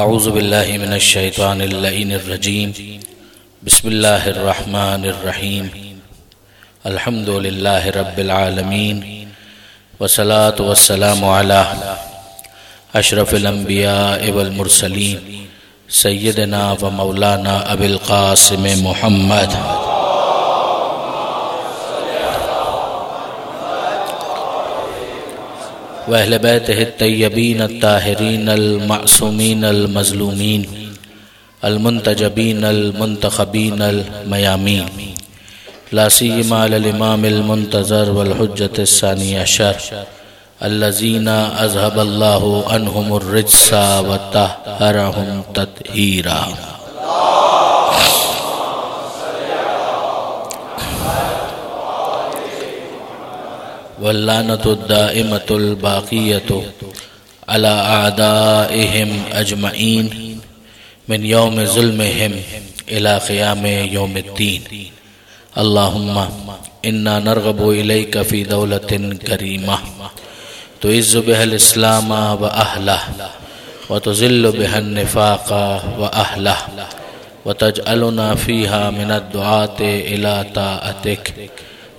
اعوذ باللہ من الشیطان اللعین الرجیم بسم اللہ الرحمن الرحیم الحمد للہ رب العالمین والصلاة والسلام علی اشرف الانبیاء والمرسلین سیدنا و مولانا ابی القاسم محمد وأهل بيته الطيبين الطاهرين المعصومين المظلومين المنتجبين المنتخبين الميامين لا سيما على الإمام المنتظر والحجة الثاني عشر الذين أذهب الله عنهم الرجس وطهرهم تطهيرا واللعنة الدائمة الباقية على أعدائهم أجمعين من يوم ظلمهم إلى قيام يوم الدين. اللهم إنا نرغب إليك في دولة كريمة تعز بها الإسلام وأهله وتذل بها النفاق وأهله وتجعلنا فيها من الدعاة إلى طاعتك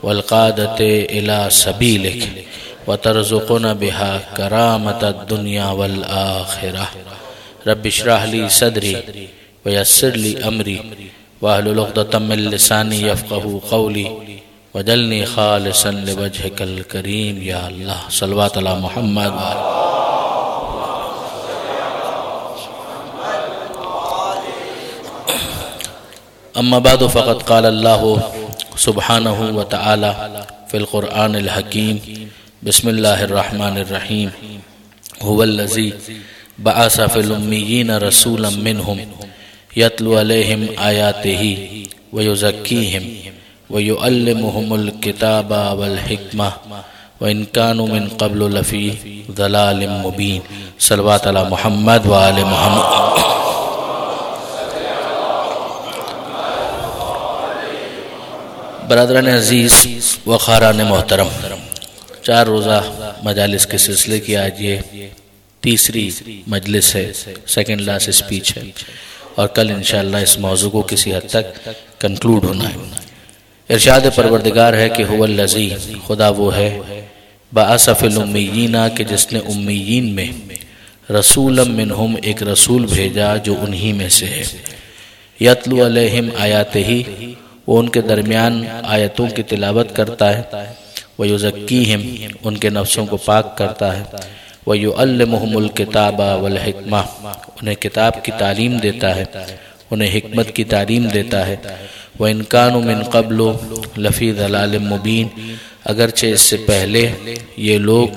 والقادة إلى سبيلك وترزقنا بها كرامة الدنيا والآخرة. رب اشرح لي صدري ويسر لي أمري واحلل عقدة من لساني يفقهوا قولي واجعلني خالصا لوجهك الكريم يا الله. صلوات على محمد. أما بعد فقد قال الله سبحانه وتعالى في القرآن الحكيم بسم الله الرحمن الرحيم هو الذي بعث في الأميين رسولا منهم يتلو عليهم آياته ويزكيهم ويعلمهم الكتاب والحكمة وإن كانوا من قبل لفي ضلال مبين. صلوات على محمد وآل محمد. برادران عزیز و خاران محترم، 4 روزہ مجالس کے سلسلے کی آج یہ تیسری مجلس ہے، سیکنڈ لاسٹ اسپیچ ہے، اور کل انشاءاللہ اس موضوع کو کسی حد تک کنکلوڈ ہونا ہے. ارشاد پروردگار ہے کہ هو الذی، خدا وہ ہے، بعث فی الامیین، کہ جس نے امیین میں رسولا منہم، ایک رسول بھیجا جو انہی میں سے ہے، یتلو علیہم آیاتہ، وہ ان کے درمیان آیتوں کی تلاوت کرتا ہے، وَيُزَكِّيهِمْ، ان کے نفسوں کو پاک کرتا ہے، وَيُعَلِّمُهُمُ الْكِتَابَ وَالْحِكْمَةَ، انہیں کتاب کی تعلیم دیتا ہے، انہیں حکمت کی تعلیم دیتا ہے، وَإِن كَانُوا مِن قَبْلُ لَفِي ضَلَالٍ مُبِينٍ، اگرچہ اس سے پہلے یہ لوگ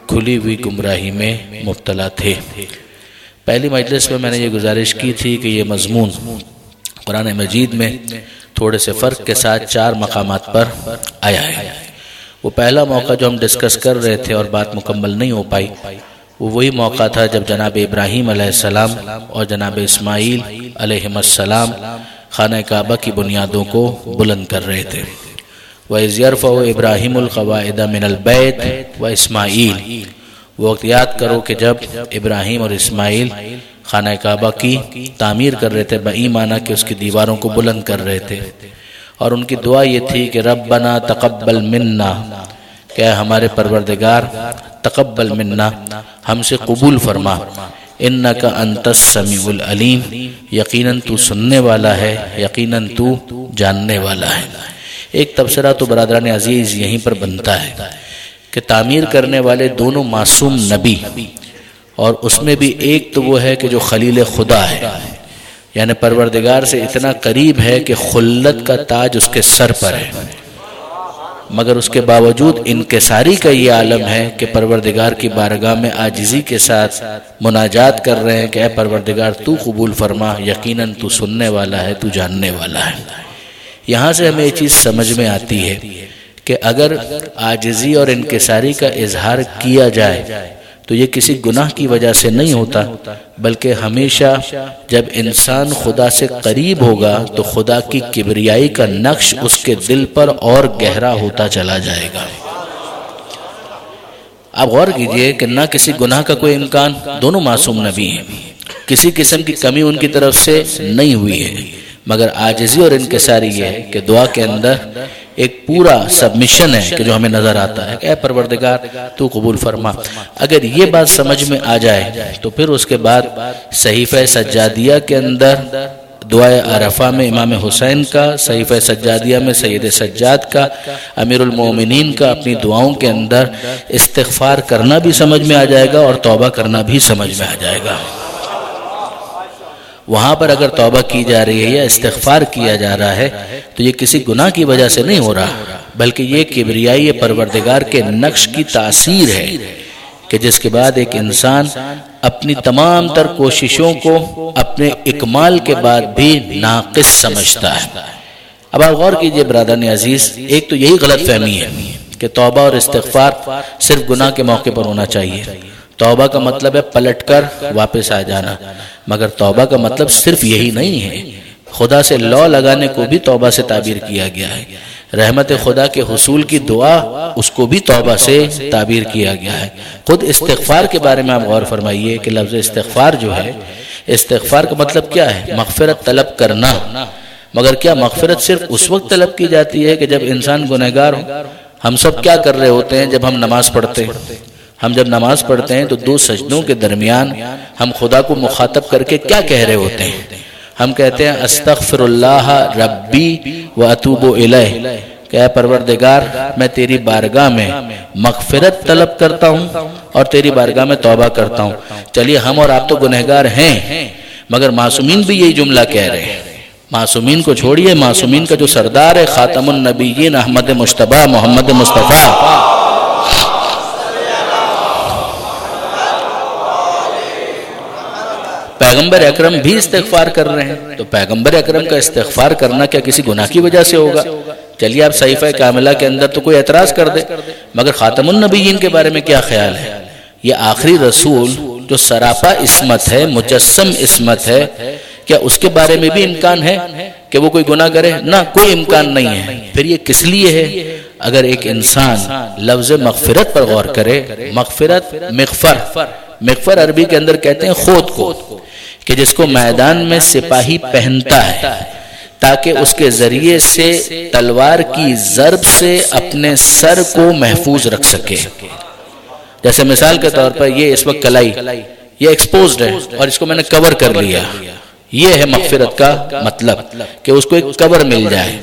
کھلی ہوئی گمراہی میں مبتلا تھے. پہلی مجلس میں نے یہ گزارش کی تھی کہ یہ مضمون قرآن مجید میں تھوڑے سے فرق کے ساتھ 4 مقامات پر آیا ہے. وہ پہلا موقع جو ہم ڈسکس کر رہے تھے اور بات مکمل نہیں ہو پائی، وہ وہی موقع تھا جب جناب ابراہیم علیہ السلام اور جناب اسماعیل علیہ السلام خانہ کعبہ کی بنیادوں کو بلند کر رہے تھے. وَإِذْ يَرْفَعُ إِبْرَاهِيمُ الْقَوَاعِدَ مِنَ الْبَيْتِ وَإِسْمَاعِيلُ، وہ وقت یاد کرو کہ جب ابراہیم اور اسماعیل خانہ کعبہ کی تعمیر کر رہے تھے، بئی معنی کہ اس کی دیواروں کو بلند کر رہے تھے، اور ان کی دعا یہ تھی کہ ربنا تقبل منا، کہ ہمارے پروردگار تقبل منا، ہم سے قبول فرما، انک انت السمیع العلیم، یقیناً تو سننے والا ہے، یقیناً تو جاننے والا ہے. ایک تبصرہ تو برادران عزیز یہیں پر بنتا ہے کہ تعمیر کرنے والے دونوں معصوم نبی، اور اس میں بھی ایک تو وہ ہے کہ جو خلیل خدا ہے، یعنی پروردگار سے اتنا قریب ہے کہ خلت کا تاج اس کے سر پر ہے، مگر اس کے باوجود انکساری کا یہ عالم ہے کہ پروردگار کی بارگاہ میں عاجزی کے ساتھ مناجات کر رہے ہیں کہ اے پروردگار تو قبول فرما، یقیناً تو سننے والا ہے، تو جاننے والا ہے. یہاں سے ہمیں یہ چیز سمجھ میں آتی ہے کہ اگر عاجزی اور انکساری کا اظہار کیا جائے تو یہ کسی گناہ کی وجہ سے نہیں ہوتا، بلکہ ہمیشہ جب انسان خدا سے قریب ہوگا تو خدا کی کبریائی کا نقش اس کے دل پر اور گہرا ہوتا چلا جائے گا. آپ غور کیجئے کہ نہ کسی گناہ کا کوئی امکان، دونوں معصوم نبی ہیں، کسی قسم کی کمی ان کی طرف سے نہیں ہوئی ہے، مگر عاجزی اور انکساری یہ ہے کہ دعا کے اندر ایک پورا سبمیشن ہے کہ جو ہمیں نظر آتا ہے کہ اے پروردگار تو قبول فرما۔ اگر یہ بات سمجھ میں آ جائے تو پھر اس کے بعد صحیفہ سجادیہ کے اندر دعائے عرفہ میں امام حسین کا، صحیفہ سجادیہ میں سید سجاد کا، امیر المومنین کا اپنی دعاؤں کے اندر استغفار کرنا بھی سمجھ میں آ جائے گا اور توبہ کرنا بھی سمجھ میں آ جائے گا۔ وہاں پر اگر توبہ کی جا رہی ہے یا استغفار کیا جا رہا ہے تو یہ کسی گناہ کی وجہ سے نہیں ہو رہا، بلکہ یہ کبریائی پروردگار کے نقش کی تاثیر ہے کہ جس کے بعد ایک انسان اپنی تمام تر کوششوں کو اپنے اکمال کے بعد بھی ناقص سمجھتا ہے۔ اب آپ غور کیجئے برادران عزیز، ایک تو یہی غلط فہمی ہے کہ توبہ اور استغفار صرف گناہ کے موقع پر ہونا چاہیے۔ توبہ کا مطلب ہے پلٹ کر واپس آ جانا، مگر توبہ کا مطلب صرف یہی نہیں ہے۔ خدا سے لو لگانے کو بھی توبہ سے تعبیر کیا گیا ہے، رحمت خدا کے حصول کی دعا اس کو بھی توبہ سے تعبیر کیا گیا ہے۔ خود استغفار کے بارے میں آپ غور فرمائیے کہ لفظ استغفار جو ہے، استغفار کا مطلب کیا ہے؟ مغفرت طلب کرنا۔ مگر کیا مغفرت صرف اس وقت طلب کی جاتی ہے کہ جب انسان گنہگار ہو؟ ہم سب کیا کر رہے ہوتے ہیں جب ہم نماز پڑھتے ہیں؟ ہم جب نماز پڑھتے ہیں تو دو سجدوں کے درمیان ہم خدا کو مخاطب کر کے کیا کہہ رہے ہوتے ہیں؟ ہم کہتے ہیں استغفر اللہ ربی و اتوب الیہ، کہ اے پروردگار میں تیری بارگاہ میں مغفرت طلب کرتا ہوں اور تیری بارگاہ میں توبہ کرتا ہوں۔ چلیے ہم اور آپ تو گنہگار ہیں، مگر معصومین بھی یہی جملہ کہہ رہے ہیں۔ معصومین کو چھوڑیے، معصومین کا جو سردار ہے خاتم النبیین احمد مجتبی محمد مصطفیٰ، پیغمبر اکرم بھی استغفار کر رہے ہیں، تو پیغمبر اکرم کا استغفار کرنا کیا کسی گناہ کی وجہ سے ہوگا؟ چلیے آپ صحیفہ کاملہ کے اندر تو کوئی اعتراض کر دے، مگر خاتم النبیین کے بارے میں کیا خیال ہے؟ یہ آخری رسول جو سراپا عصمت ہے، مجسم عصمت ہے، کیا اس کے بارے میں بھی امکان ہے کہ وہ کوئی گناہ کرے؟ نہ، کوئی امکان نہیں ہے۔ پھر یہ کس لیے ہے؟ اگر ایک انسان لفظ مغفرت پر غور کرے، مغفرت مغفر عربی کے اندر کہتے ہیں خود کو، کہ جس کو میدان میں سپاہی پہنتا ہے تاکہ اس کے ذریعے سے تلوار کی ضرب سے اپنے سر کو محفوظ رکھ سکے۔ جیسے مثال کے طور پر یہ اس وقت کلائی یہ ایکسپوزڈ ہے اور اس کو میں نے کور کر لیا، یہ ہے مغفرت کا مطلب، کہ اس کو ایک کور مل جائے،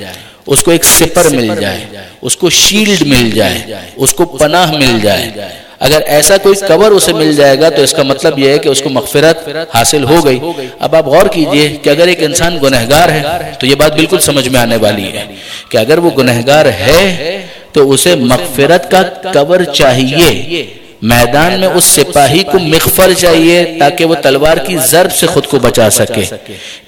اس کو ایک سپر مل جائے، اس کو شیلڈ مل جائے، اس کو پناہ مل جائے۔ اگر ایسا کوئی کور اسے مل جائے گا تو اس کا مطلب یہ ہے کہ اس کو مغفرت حاصل ہو گئی۔ اب آپ غور کیجئے کہ اگر ایک انسان گنہگار ہے تو یہ بات بالکل سمجھ میں آنے والی ہے کہ اگر وہ گنہگار ہے تو اسے مغفرت کا کور چاہیے، میدان میں اس سپاہی کو مغفر چاہیے تاکہ وہ تلوار کی ضرب سے خود کو بچا سکے۔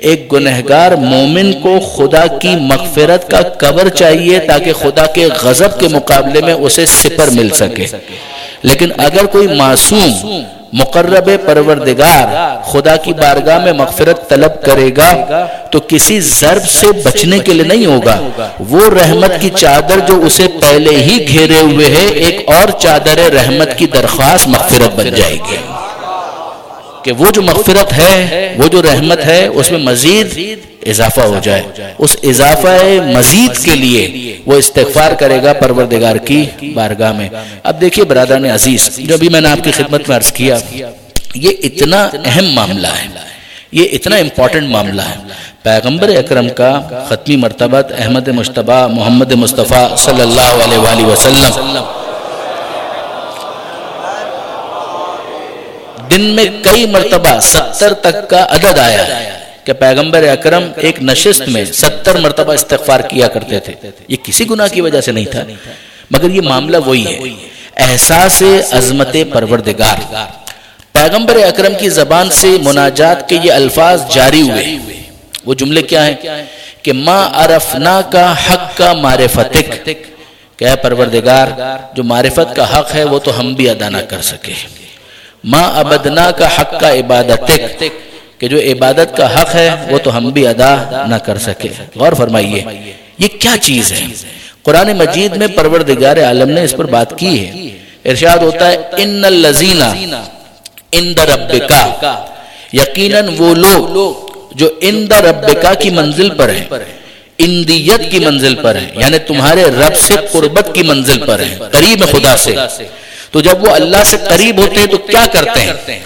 ایک گنہگار مومن کو خدا کی مغفرت کا کور چاہیے تاکہ خدا کے غضب کے مقابلے میں اسے سپر مل سکے۔ لیکن اگر کوئی معصوم مقرب پروردگار خدا کی بارگاہ میں مغفرت طلب کرے گا تو کسی ضرب سے بچنے کے لیے نہیں ہوگا، وہ رحمت کی چادر جو اسے پہلے ہی گھیرے ہوئے ہے ایک اور چادر رحمت کی درخواست مغفرت بن جائے گی، کہ وہ جو مغفرت ہے، وہ جو رحمت ہے، اس میں مزید اضافہ ہو جائے۔ اس اضافہ مزید کے لیے وہ استغفار کرے گا پروردگار کی بارگاہ میں۔ اب دیکھیے برادران عزیز، جو بھی میں نے آپ کی خدمت میں عرض کیا، یہ اتنا اہم معاملہ ہے، یہ اتنا امپورٹنٹ معاملہ ہے۔ پیغمبر اکرم کا ختمی مرتبت احمد مجتبی محمد مصطفیٰ صلی اللہ علیہ وآلہ وسلم دن میں کئی مرتبہ 70 تک کا عدد آیا ہے کہ پیغمبر اکرم ایک نشست میں 70 مرتبہ استغفار کیا کرتے تھے۔ یہ کسی گناہ کی وجہ سے نہیں تھا، مگر یہ معاملہ وہی ہے، احساس عظمت پروردگار۔ پیغمبر اکرم کی زبان سے مناجات کے یہ الفاظ جاری ہوئے، وہ جملے کیا ہیں کہ ما عرفنا کا حق کا معرفتک، کہ اے پروردگار جو معرفت کا حق ہے وہ تو ہم بھی ادا نہ کر سکے، ما عبدنا کا حق کا عبادتک، کہ جو عبادت کا حق ہے وہ تو ہم بھی ادا نہ کر سکے۔ غور فرمائیے یہ کیا چیز ہے؟ قرآن مجید میں پروردگار عالم نے اس پر بات کی ہے۔ ارشاد ہوتا ہے ان الذین عند ربک، یقیناً وہ لوگ جو عند ربکا کی منزل پر ہیں، اندیت کی منزل پر ہیں، یعنی تمہارے رب سے قربت کی منزل پر ہیں، قریب خدا سے. تو جب وہ اللہ سے قریب ہوتے ہیں تو کیا کرتے ہیں؟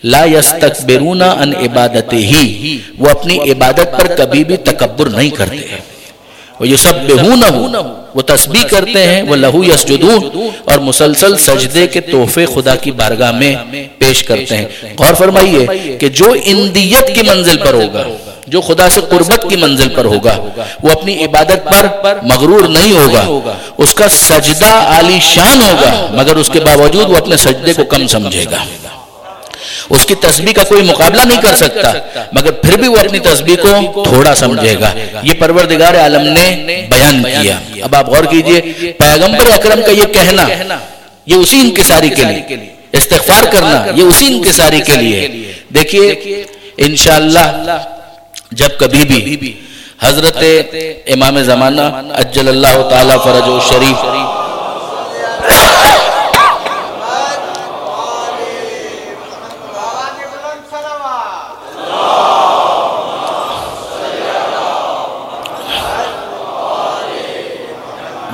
لا یستکبرون عن عبادتہ، وہ اپنی عبادت پر کبھی بھی تکبر نہیں کرتے. وَيُسَبِّحُونَهُ، وہ تسبیح کرتے ہیں. وَلَهُ يَسْجُدُونَ، اور مسلسل سجدے کے تحفے خدا کی بارگاہ میں پیش کرتے ہیں. غور فرمائیے کہ جو اندیت کی منزل پر ہوگا، جو خدا سے قربت کی منزل پر ہوگا، وہ اپنی عبادت پر مغرور نہیں ہوگا. اس کا سجدہ عالی شان ہوگا، مگر اس کے باوجود وہ اپنے سجدے کو کم سمجھے گا. اس کی تسبیح کا کوئی مقابلہ نہیں کر سکتا، مگر پھر بھی وہ اپنی تسبیح کو تھوڑا سمجھے گا. یہ پروردگار عالم نے بیان کیا. اب آپ غور کیجئے، پیغمبر اکرم کا یہ کہنا، یہ اسی انکساری کے لیے، استغفار کرنا یہ اسی انکساری کے لیے. دیکھیے انشاءاللہ جب کبھی بھی حضرت امام زمانہ عجل اللہ تعالی فرجہ الشریف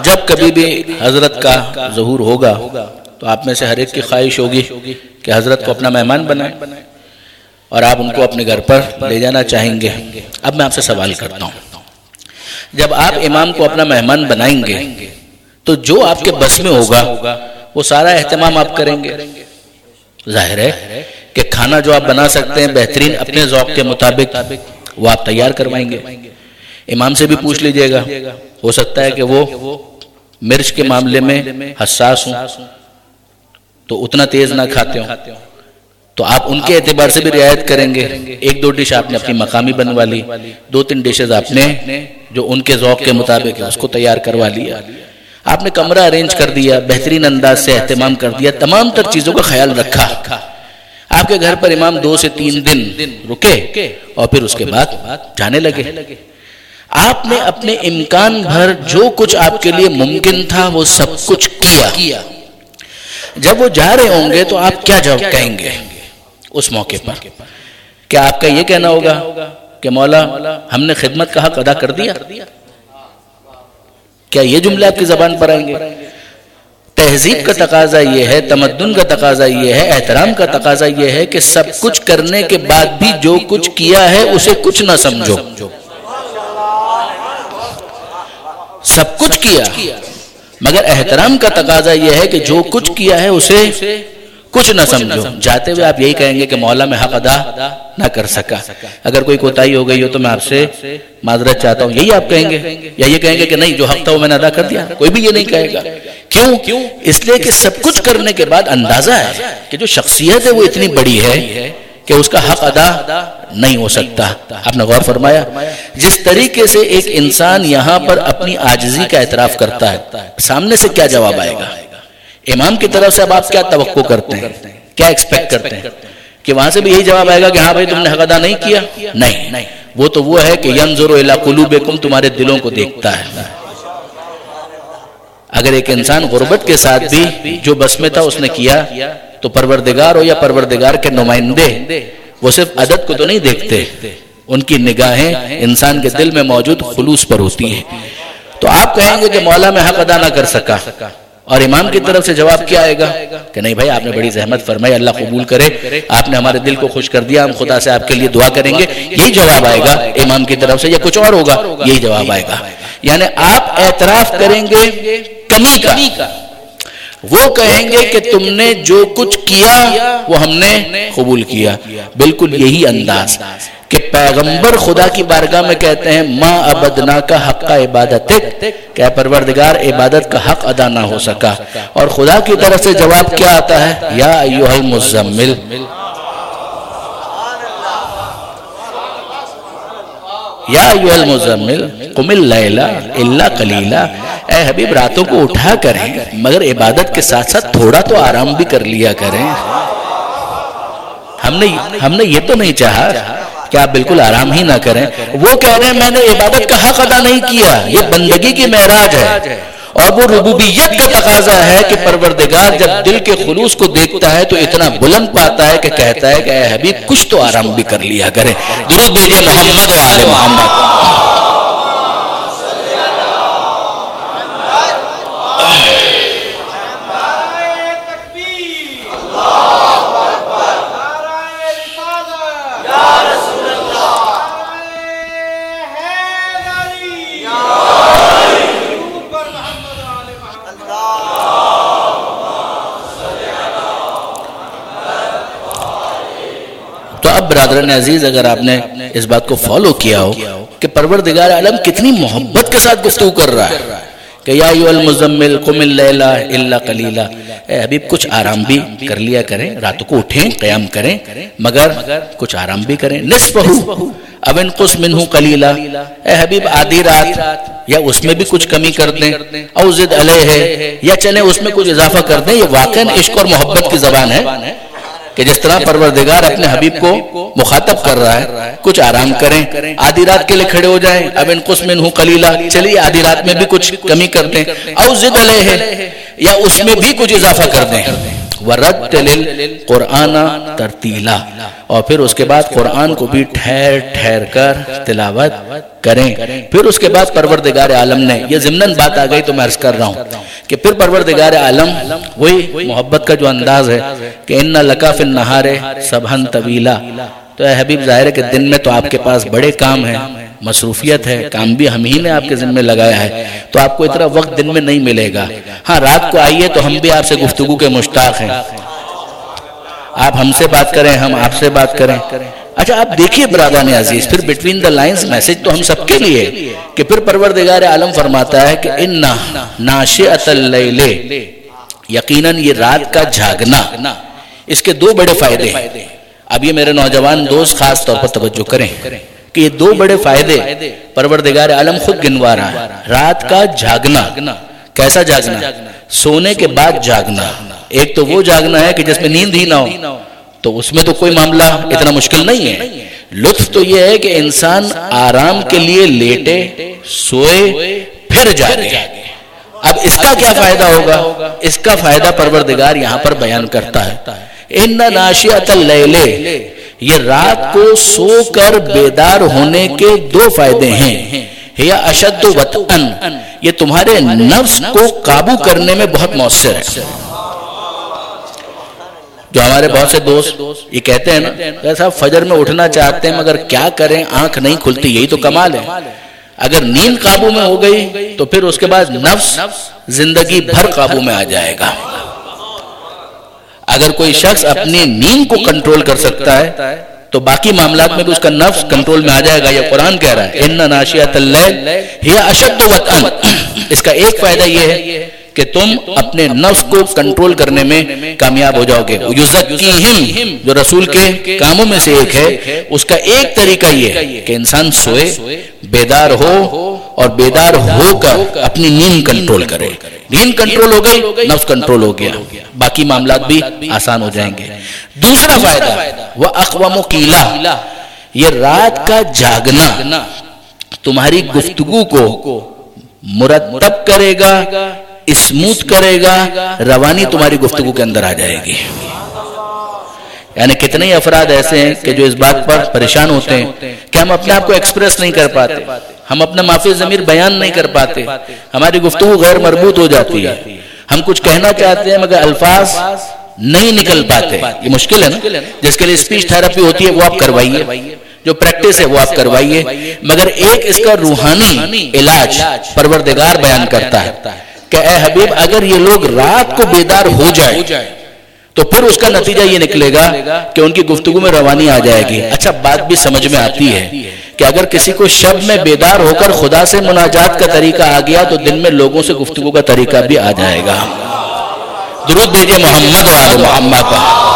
جب کبھی بھی حضرت کا ظہور ہوگا تو آپ میں سے ہر ایک کی خواہش ہوگی کہ حضرت کو اپنا مہمان بنائیں اور آپ ان کو اپنے گھر پر لے جانا چاہیں گے. اب میں آپ سے سوال کرتا ہوں، جب آپ امام کو اپنا مہمان بنائیں گے تو جو آپ کے بس میں ہوگا وہ سارا اہتمام آپ کریں گے. ظاہر ہے کہ کھانا جو آپ بنا سکتے ہیں بہترین اپنے ذوق کے مطابق وہ آپ تیار کروائیں گے. امام سے بھی پوچھ لیجئے گا، ہو سکتا ہے کہ وہ مرچ کے معاملے میں حساس ہوں تو اتنا تیز نہ کھاتے ہوں، تو آپ ان کے اعتبار سے بھی رعایت کریں گے. ایک دو ڈش آپ نے اپنی مقامی بنوا لی، دو تین ڈشز آپ نے جو ان کے ذوق کے مطابق ہے اس کو تیار کروا لیا. آپ نے کمرہ ارینج کر دیا، بہترین انداز سے اہتمام کر دیا، تمام تر چیزوں کا خیال رکھا. آپ کے گھر پر امام 2 سے 3 دن رکے اور پھر اس کے بعد جانے لگے. آپ نے اپنے امکان بھر جو کچھ آپ کے لیے ممکن تھا وہ سب کچھ کیا. جب وہ جا رہے ہوں گے تو آپ کیا جواب کہیں گے اس موقع پر؟ کیا آپ کا یہ کہنا ہوگا کہ مولا ہم نے خدمت کا حق ادا کر دیا؟ کیا یہ جملے آپ کی زبان پر آئیں گے؟ تہذیب کا تقاضا یہ ہے، تمدن کا تقاضا یہ ہے، احترام کا تقاضا یہ ہے کہ سب کچھ کرنے کے بعد بھی جو کچھ کیا ہے اسے کچھ نہ سمجھو. سب کچھ کیا مگر احترام کا تقاضا یہ ہے کہ جو کچھ کیا ہے اسے کچھ نہ سمجھو. جاتے ہوئے آپ یہی کہیں گے کہ مولا میں حق ادا نہ کر سکا، اگر کوئی کوتاہی ہو گئی ہو تو میں آپ سے معذرت چاہتا ہوں، یہی آپ کہیں گے؟ یا یہ کہیں گے کہ نہیں جو حق تھا وہ میں نے ادا کر دیا؟ کوئی بھی یہ نہیں کہے گا. کیوں؟ اس لیے کہ سب کچھ کرنے کے بعد اندازہ ہے کہ جو شخصیت ہے وہ اتنی بڑی ہے کہ اس کا حق ادا نہیں ہو سکتا. آپ نے غور فرمایا جس طریقے سے ایک انسان یہاں پر اپنی عاجزی کا اعتراف کرتا ہے، سامنے سے کیا جواب آئے گا؟ امام کی طرف سے اب آپ کیا توقع کرتے ہیں، کیا ایکسپیکٹ کرتے ہیں؟ کہ وہاں سے بھی یہی جواب آئے گا کہ ہاں بھائی تم نے حق ادا نہیں کیا؟ نہیں، وہ ہے کہ ینظر الی قلوبکم، تمہارے دلوں کو دیکھتا ہے. اگر ایک انسان غربت کے ساتھ بھی جو بس میں تھا اس نے کیا تو پروردگار ہو یا پروردگار کے نمائندے وہ صرف عدد کو تو نہیں دیکھتے، ان کی نگاہیں انسان کے دل میں موجود خلوص پر ہوتی ہیں. تو آپ کہیں گے کہ مولا میں حق ادا نہ کر سکا، اور امام کی طرف سے جواب کیا آئے گا کہ نہیں بھائی آپ نے بڑی زحمت فرمائی، اللہ قبول کرے، آپ نے ہمارے دل کو خوش کر دیا، ہم خدا سے آپ کے لیے دعا کریں گے. یہی جواب آئے گا امام کی طرف سے، یا کچھ اور ہوگا؟ یہی جواب آئے گا. یعنی آپ اعتراف کریں گے کمی کا، وہ کہیں گے کہ تم نے جو کچھ کیا وہ ہم نے قبول کیا. بالکل یہی انداز کہ پیغمبر خدا کی بارگاہ میں کہتے ہیں ما عبدنا کا حق عبادتک، کہ پروردگار عبادت کا حق ادا نہ ہو سکا. اور خدا کی طرف سے جواب کیا آتا ہے؟ یا ایھا المزمل، یا ایھا المزمل قم اللیل الا قلیلا، اے حبیب راتوں کو اٹھا کریں مگر عبادت کے ساتھ ساتھ تھوڑا تو آرام بھی کر لیا کریں. ہم نے یہ تو نہیں چاہا کہ آپ بالکل آرام ہی نہ کریں. وہ کہہ رہے ہیں میں نے عبادت کا حق ادا نہیں کیا، یہ بندگی کی معراج ہے، اور وہ ربوبیت کا تقاضا ہے کہ پروردگار جب دل کے خلوص کو دیکھتا ہے تو اتنا بلند پاتا ہے کہ کہتا ہے کہ اے حبیب کچھ تو آرام بھی کر لیا کرے. درود بھیجئے محمد و آل محمد. برادران عزیز اگر آپ نے اس بات کو فالو کیا ہو کہ پروردگار عالم کتنی محبت کے ساتھ گفتگو کر رہا ہے کہ یا ایھا المزمل قم اللیل الا قلیلا، اے حبیب کچھ آرام بھی کر لیا کریں، راتوں کو اٹھیں قیام کریں مگر کچھ آرام بھی کریں. نصفہ او انقص منہ قلیلا، اے حبیب آدھی رات یا اس میں بھی کچھ کمی کر دیں، او زد علیہ یا چلیں اس میں کچھ اضافہ کر دیں. یہ واقعاً عشق اور محبت کی زبان ہے کہ جس طرح پروردگار اپنے حبیب کو مخاطب کر رہا ہے کچھ آرام کریں، آدھی رات کے لیے کھڑے ہو جائیں، اب انقص منہ قلیلا، چلیے آدھی رات میں بھی کچھ کمی کر دیں، او زد علیہ یا اس میں بھی کچھ اضافہ کر دیں. وَرَتِّلِ الْقُرْآنَ تَرْتِیلًا، اور پھر اس کے بعد قرآن کو بھی ٹھہر ٹھہر کر تلاوت کریں. پھر اس کے بعد پروردگار عالم نے، یہ ضمناً بات آ گئی تو میں عرض کر رہا ہوں کہ پھر پروردگار عالم وہی محبت کا جو انداز ہے کہ اِنَّ لَکَ فِی النَّہَارِ سَبْحًا طَوِیلًا، تو اے حبیب ظاہر ہے کہ دن میں تو آپ کے پاس بڑے کام ہیں، مصروفیت ہے، کام بھی ہم ہی نے آپ کے ذمہ لگایا ہے تو آپ کو اتنا وقت دن میں نہیں ملے گا. ہاں رات کو آئیے تو ہم بھی آپ سے گفتگو کے مشتاق ہیں، آپ ہم سے بات کریں ہم آپ سے بات کریں. اچھا آپ دیکھیے برادران عزیز، پھر بٹوین دا لائنز میسج تو ہم سب کے لیے کہ پھر پروردگار عالم فرماتا ہے کہ اِنَّ نَاشِئَةَ اللَّيْلِ، یقیناً یہ رات کا جھاگنا، اس کے دو بڑے فائدے ہیں. اب یہ میرے نوجوان دوست خاص طور پر توجہ کریں کہ یہ دو بڑے فائدے پروردگار عالم خود گنوا رہا ہے. رات کا جھاگنا، کیسا جھاگنا؟ سونے کے بعد جھاگنا. ایک تو وہ جھاگنا ہے کہ جس میں نیند ہی نہ ہو تو اس میں تو کوئی معاملہ اتنا مشکل نہیں ہے. لطف تو یہ ہے کہ انسان آرام کے لیے لیٹے سوئے پھر جاگے. اب اس کا کیا فائدہ ہوگا؟ اس کا فائدہ پروردگار یہاں پر بیان کرتا ہے. اِنَّ نَاشِئَةَ اللَّيْلِ، یہ رات کو سو کر بیدار ہونے کے دو فائدے ہیں. ہِیَ أَشَدُّ وَطْئًا، یہ تمہارے نفس کو قابو کرنے میں بہت مؤثر ہے. جو ہمارے بہت سے دوست یہ کہتے ہیں نا کہ صاحب فجر میں اٹھنا چاہتے ہیں مگر کیا کریں آنکھ نہیں کھلتی، یہی تو کمال ہے. اگر نیند قابو میں ہو گئی تو پھر اس کے بعد نفس زندگی بھر قابو میں آ جائے گا. اگر کوئی شخص اپنی نیند کو کنٹرول کر سکتا ہے تو باقی معاملات میں بھی اس کا نفس کنٹرول میں آ جائے گا. یہ قرآن کہہ رہا ہے اِنَّ نَاشِئَةَ اللَّيْلِ ہِیَ أَشَدُّ وَطْئًا. اس کا ایک فائدہ یہ ہے کہ تم اپنے نفس کو کنٹرول کرنے میں کامیاب ہو جاؤ گے. یزکیہم جو رسول کے کاموں میں سے ایک ہے، اس کا ایک طریقہ یہ ہے کہ انسان سوئے بیدار ہو اور بیدار ہو کر اپنی نیند کنٹرول کرے. نیند کنٹرول ہو گئی نفس کنٹرول ہو گیا، باقی معاملات بھی آسان ہو جائیں گے. دوسرا فائدہ وَأَقْوَمُ قِيلًا، یہ رات کا جاگنا تمہاری گفتگو کو مرتب کرے گا، اسموتھ کرے گا، روانی تمہاری گفتگو کے اندر آ جائے گی. یعنی کتنے ہی افراد ایسے ہیں کہ جو اس بات پر پریشان ہوتے ہیں کہ ہم اپنے آپ کو ایکسپریس نہیں کر پاتے، ہم اپنا مافی ضمیر بیان نہیں کر پاتے، ہماری گفتگو غیر مربوط ہو جاتی ہے. ہم کچھ کہنا چاہتے ہیں مگر الفاظ نہیں نکل پاتے. یہ مشکل ہے نا. جس کے لیے اسپیچ تھراپی ہوتی ہے وہ آپ کروائیے، جو پریکٹس ہے وہ آپ کروائیے، مگر ایک اس کا روحانی علاج پروردگار بیان کرتا ہے کہ اے حبیب اگر یہ لوگ رات کو بیدار ہو جائے تو پھر اس کا نتیجہ یہ نکلے گا کہ ان کی گفتگو میں روانی آ جائے گی. اچھا بات بھی سمجھ میں آتی ہے کہ اگر کسی کو شب میں بیدار ہو کر خدا سے مناجات کا طریقہ آ گیا تو دن میں لوگوں سے گفتگو کا طریقہ بھی آ جائے گا. درود بھیجئے محمد و آل محمد پر.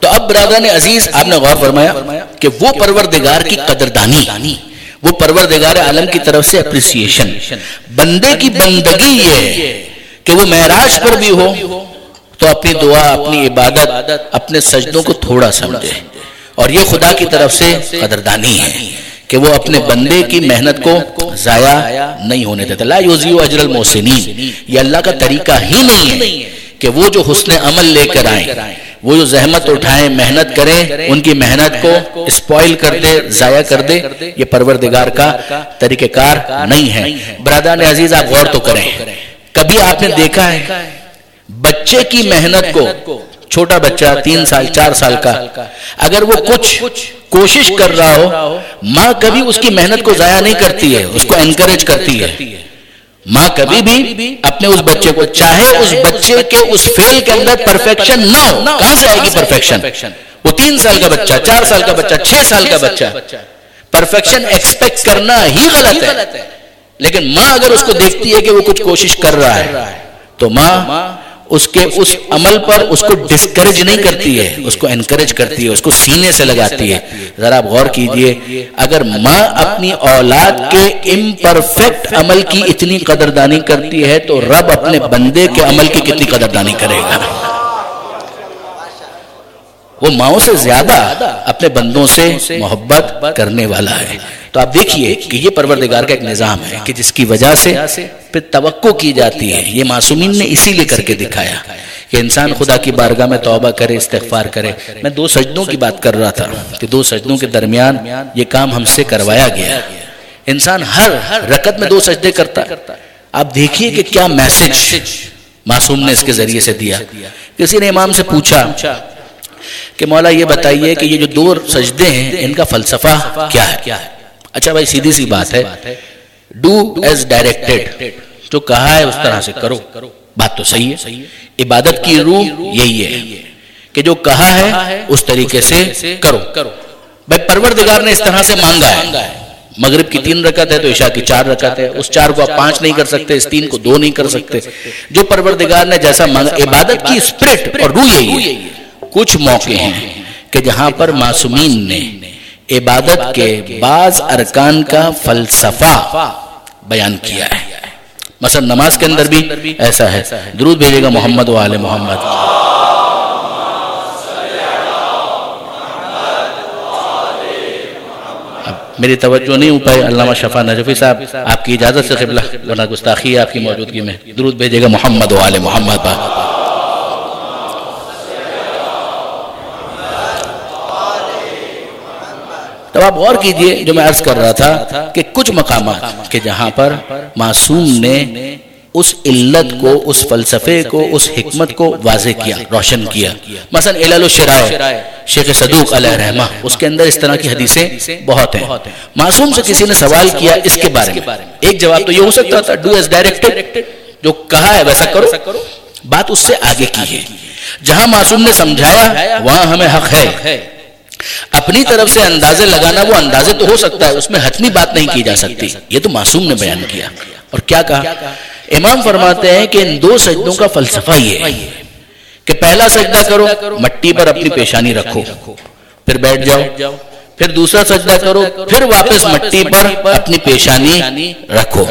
تو اب برادران عزیز آپ نے غور فرمایا کہ وہ پروردگار کی قدردانی، وہ پروردگار عالم کی طرف سے اپریسیشن. بندے کی بندگی یہ ہے کہ وہ معراج پر بھی ہو تو اپنی دعا، اپنی عبادت، اپنے سجدوں کو تھوڑا سمجھے، اور یہ خدا کی طرف سے قدردانی ہے کہ وہ اپنے بندے کی محنت کو ضائع نہیں ہونے دیتا. لا یضیع اجر المحسنین، یہ اللہ کا طریقہ ہی نہیں ہے کہ وہ جو حسن عمل لے کر آئیں، وہ جو زحمت اٹھائیں، محنت کریں، ان کی محنت کو اسپوائل کر دے، ضائع کر دے. یہ پروردگار کا طریقہ کار نہیں ہے. برادران عزیز، آپ غور تو کریں، کبھی آپ نے دیکھا ہے بچے کی محنت کو، چھوٹا بچہ 3 سال 4 سال کا، اگر وہ کچھ کوشش کر رہا ہو، ماں کبھی اس کی محنت کو ضائع نہیں کرتی ہے، اس کو انکریج کرتی ہے. ماں کبھی بھی اپنے اس بچے کو، چاہے اس بچے کے اس فیل کے اندر پرفیکشن نہ ہو، کہاں سے آئے گی پرفیکشن؟ وہ 3 سال کا بچہ، 4 سال کا بچہ، 6 سال کا بچہ، پرفیکشن ایکسپیکٹ کرنا ہی غلط ہے. لیکن ماں اگر اس کو دیکھتی ہے کہ وہ کچھ کوشش کر رہا ہے تو ماں اس کے اس عمل پر اس کو ڈسکریج نہیں کرتی ہے، اس کو انکریج کرتی ہے، اس کو سینے سے لگاتی ہے. ذرا آپ غور کیجئے، اگر ماں اپنی اولاد کے امپرفیکٹ عمل کی اتنی قدردانی کرتی ہے تو رب اپنے بندے کے عمل کی کتنی قدردانی کرے گا. وہ ماؤں سے زیادہ اپنے بندوں سے محبت کرنے والا ہے. تو آپ دیکھیے کہ یہ پروردگار کا ایک نظام ہے کہ جس کی وجہ سے پھر توقع کی جاتی ہے. یہ معصومین نے اسی لیے کر کے دکھایا کہ انسان خدا کی بارگاہ میں توبہ کرے، استغفار کرے. میں 2 سجدوں کی بات کر رہا تھا کہ 2 سجدوں کے درمیان یہ کام ہم سے کروایا گیا. انسان ہر رکعت میں 2 سجدے کرتا. آپ دیکھیے کہ کیا میسج معصوم نے اس کے ذریعے سے دیا. کسی نے امام سے پوچھا کہ مولا یہ بتائیے کہ یہ جو 2 سجدے ہیں ان کا فلسفہ کیا ہے؟ اچھا بھائی، سیدھی سی بات ہے، ڈو ایز ڈائریکٹڈ، جو کہا ہے اس طرح سے کرو. بات تو صحیح ہے. عبادت کی روح یہی ہے کہ جو کہا ہے اس طریقے سے کرو. بھائی پروردگار نے اس طرح سے مانگا ہے. مغرب کی 3 رکعت ہے تو عشاء کی 4 رکعت ہے. اس 4 کو آپ 5 نہیں کر سکتے، اس 3 کو 2 نہیں کر سکتے. جو پروردگار نے جیسا مانگا، عبادت کی اسپرٹ اور روح یہی ہے. کچھ موقع ہیں کہ جہاں پر معصومین نے عبادت کے بعض ارکان کا فلسفہ بیان کیا ہے. مثلا نماز کے اندر بھی ایسا ہے. درود بھیجے گا محمد و آل محمد. اب میری توجہ نہیں ہو پائے، علامہ شفا نجفی صاحب آپ کی اجازت سے قبلہ، ورنہ گستاخی ہے آپ کی موجودگی میں. درود بھیجے گا محمد و آل محمد. تب آپ غور کیجئے، جو میں عرض کر رہا تھا کہ کچھ مقامات کہ جہاں پر معصوم نے اس علت کو، اس فلسفے کو، اس حکمت کو واضح کیا، روشن کیا. مثلا علل الشرائع شیخ صدوق علیہ رحمہ، اس کے اندر اس طرح کی حدیثیں بہت ہیں. معصوم سے کسی نے سوال کیا اس کے بارے میں، ایک جواب تو یہ ہو سکتا تھا ڈو ایز ڈائریکٹڈ، جو کہا ہے ویسا کرو. بات اس سے آگے کی ہے. جہاں معصوم نے سمجھایا وہاں ہمیں حق ہے. اپنی طرف سے اندازے لگانا، وہ اندازے تو ہو سکتا ہے، اس میں حتمی بات نہیں کی جا سکتی. یہ تو معصوم نے بیان کیا. اور کیا کہا؟ امام فرماتے ہیں کہ ان 2 سجدوں کا فلسفہ یہ ہے کہ پہلا سجدہ کرو، مٹی پر اپنی پیشانی رکھو، پھر بیٹھ جاؤ. پھر دوسرا سجدہ کرو، پھر واپس مٹی پر اپنی پیشانی رکھو.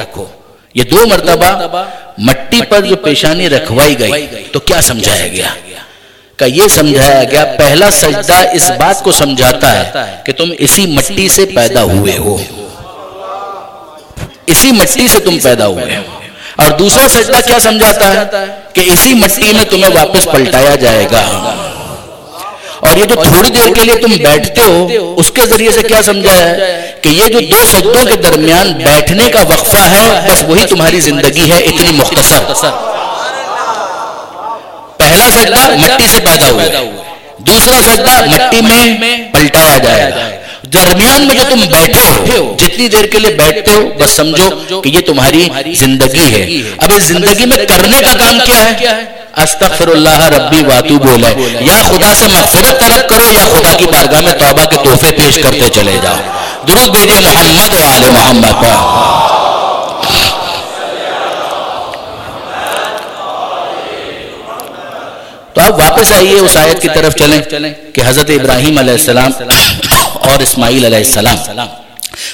یہ 2 مرتبہ مٹی پر جو پیشانی رکھوائی گئی تو کیا سمجھایا گیا؟ کہ یہ سمجھایا گیا پہلا سجدہ اس بات کو سمجھاتا ہے کہ تم اسی مٹی سے پیدا ہوئے ہو، اسی مٹی سے تم پیدا ہوئے ہو. اور دوسرا سجدہ کیا سمجھاتا ہے کہ اسی مٹی میں تمہیں واپس پلٹایا جائے گا. اور یہ جو تھوڑی دیر کے لیے تم بیٹھتے ہو اس کے ذریعے سے کیا سمجھایا ہے کہ یہ جو 2 سجدوں کے درمیان بیٹھنے کا وقفہ ہے، بس وہی تمہاری زندگی ہے، اتنی مختصر. پہلا سجدہ مٹی سے پیدا ہوا، دوسرا سجدہ مٹی میں پلٹایا جائے گا. درمیان میں جو تم بیٹھے ہو، جتنی دیر کے لیے بیٹھتے ہو، بس سمجھو کہ یہ تمہاری زندگی ہے. اب اس زندگی میں کرنے کا کام کیا ہے؟ استغفر اللہ ربی واتوب الیہ، یا خدا سے مغفرت طلب کرو یا خدا کی بارگاہ میں توبہ کے تحفے پیش کرتے چلے جاؤ. درود بھیجے محمد و آل محمد پر. تو آپ واپس آئیے اس آیت کی طرف چلیں کہ حضرت ابراہیم علیہ السلام اور اسماعیل علیہ السلام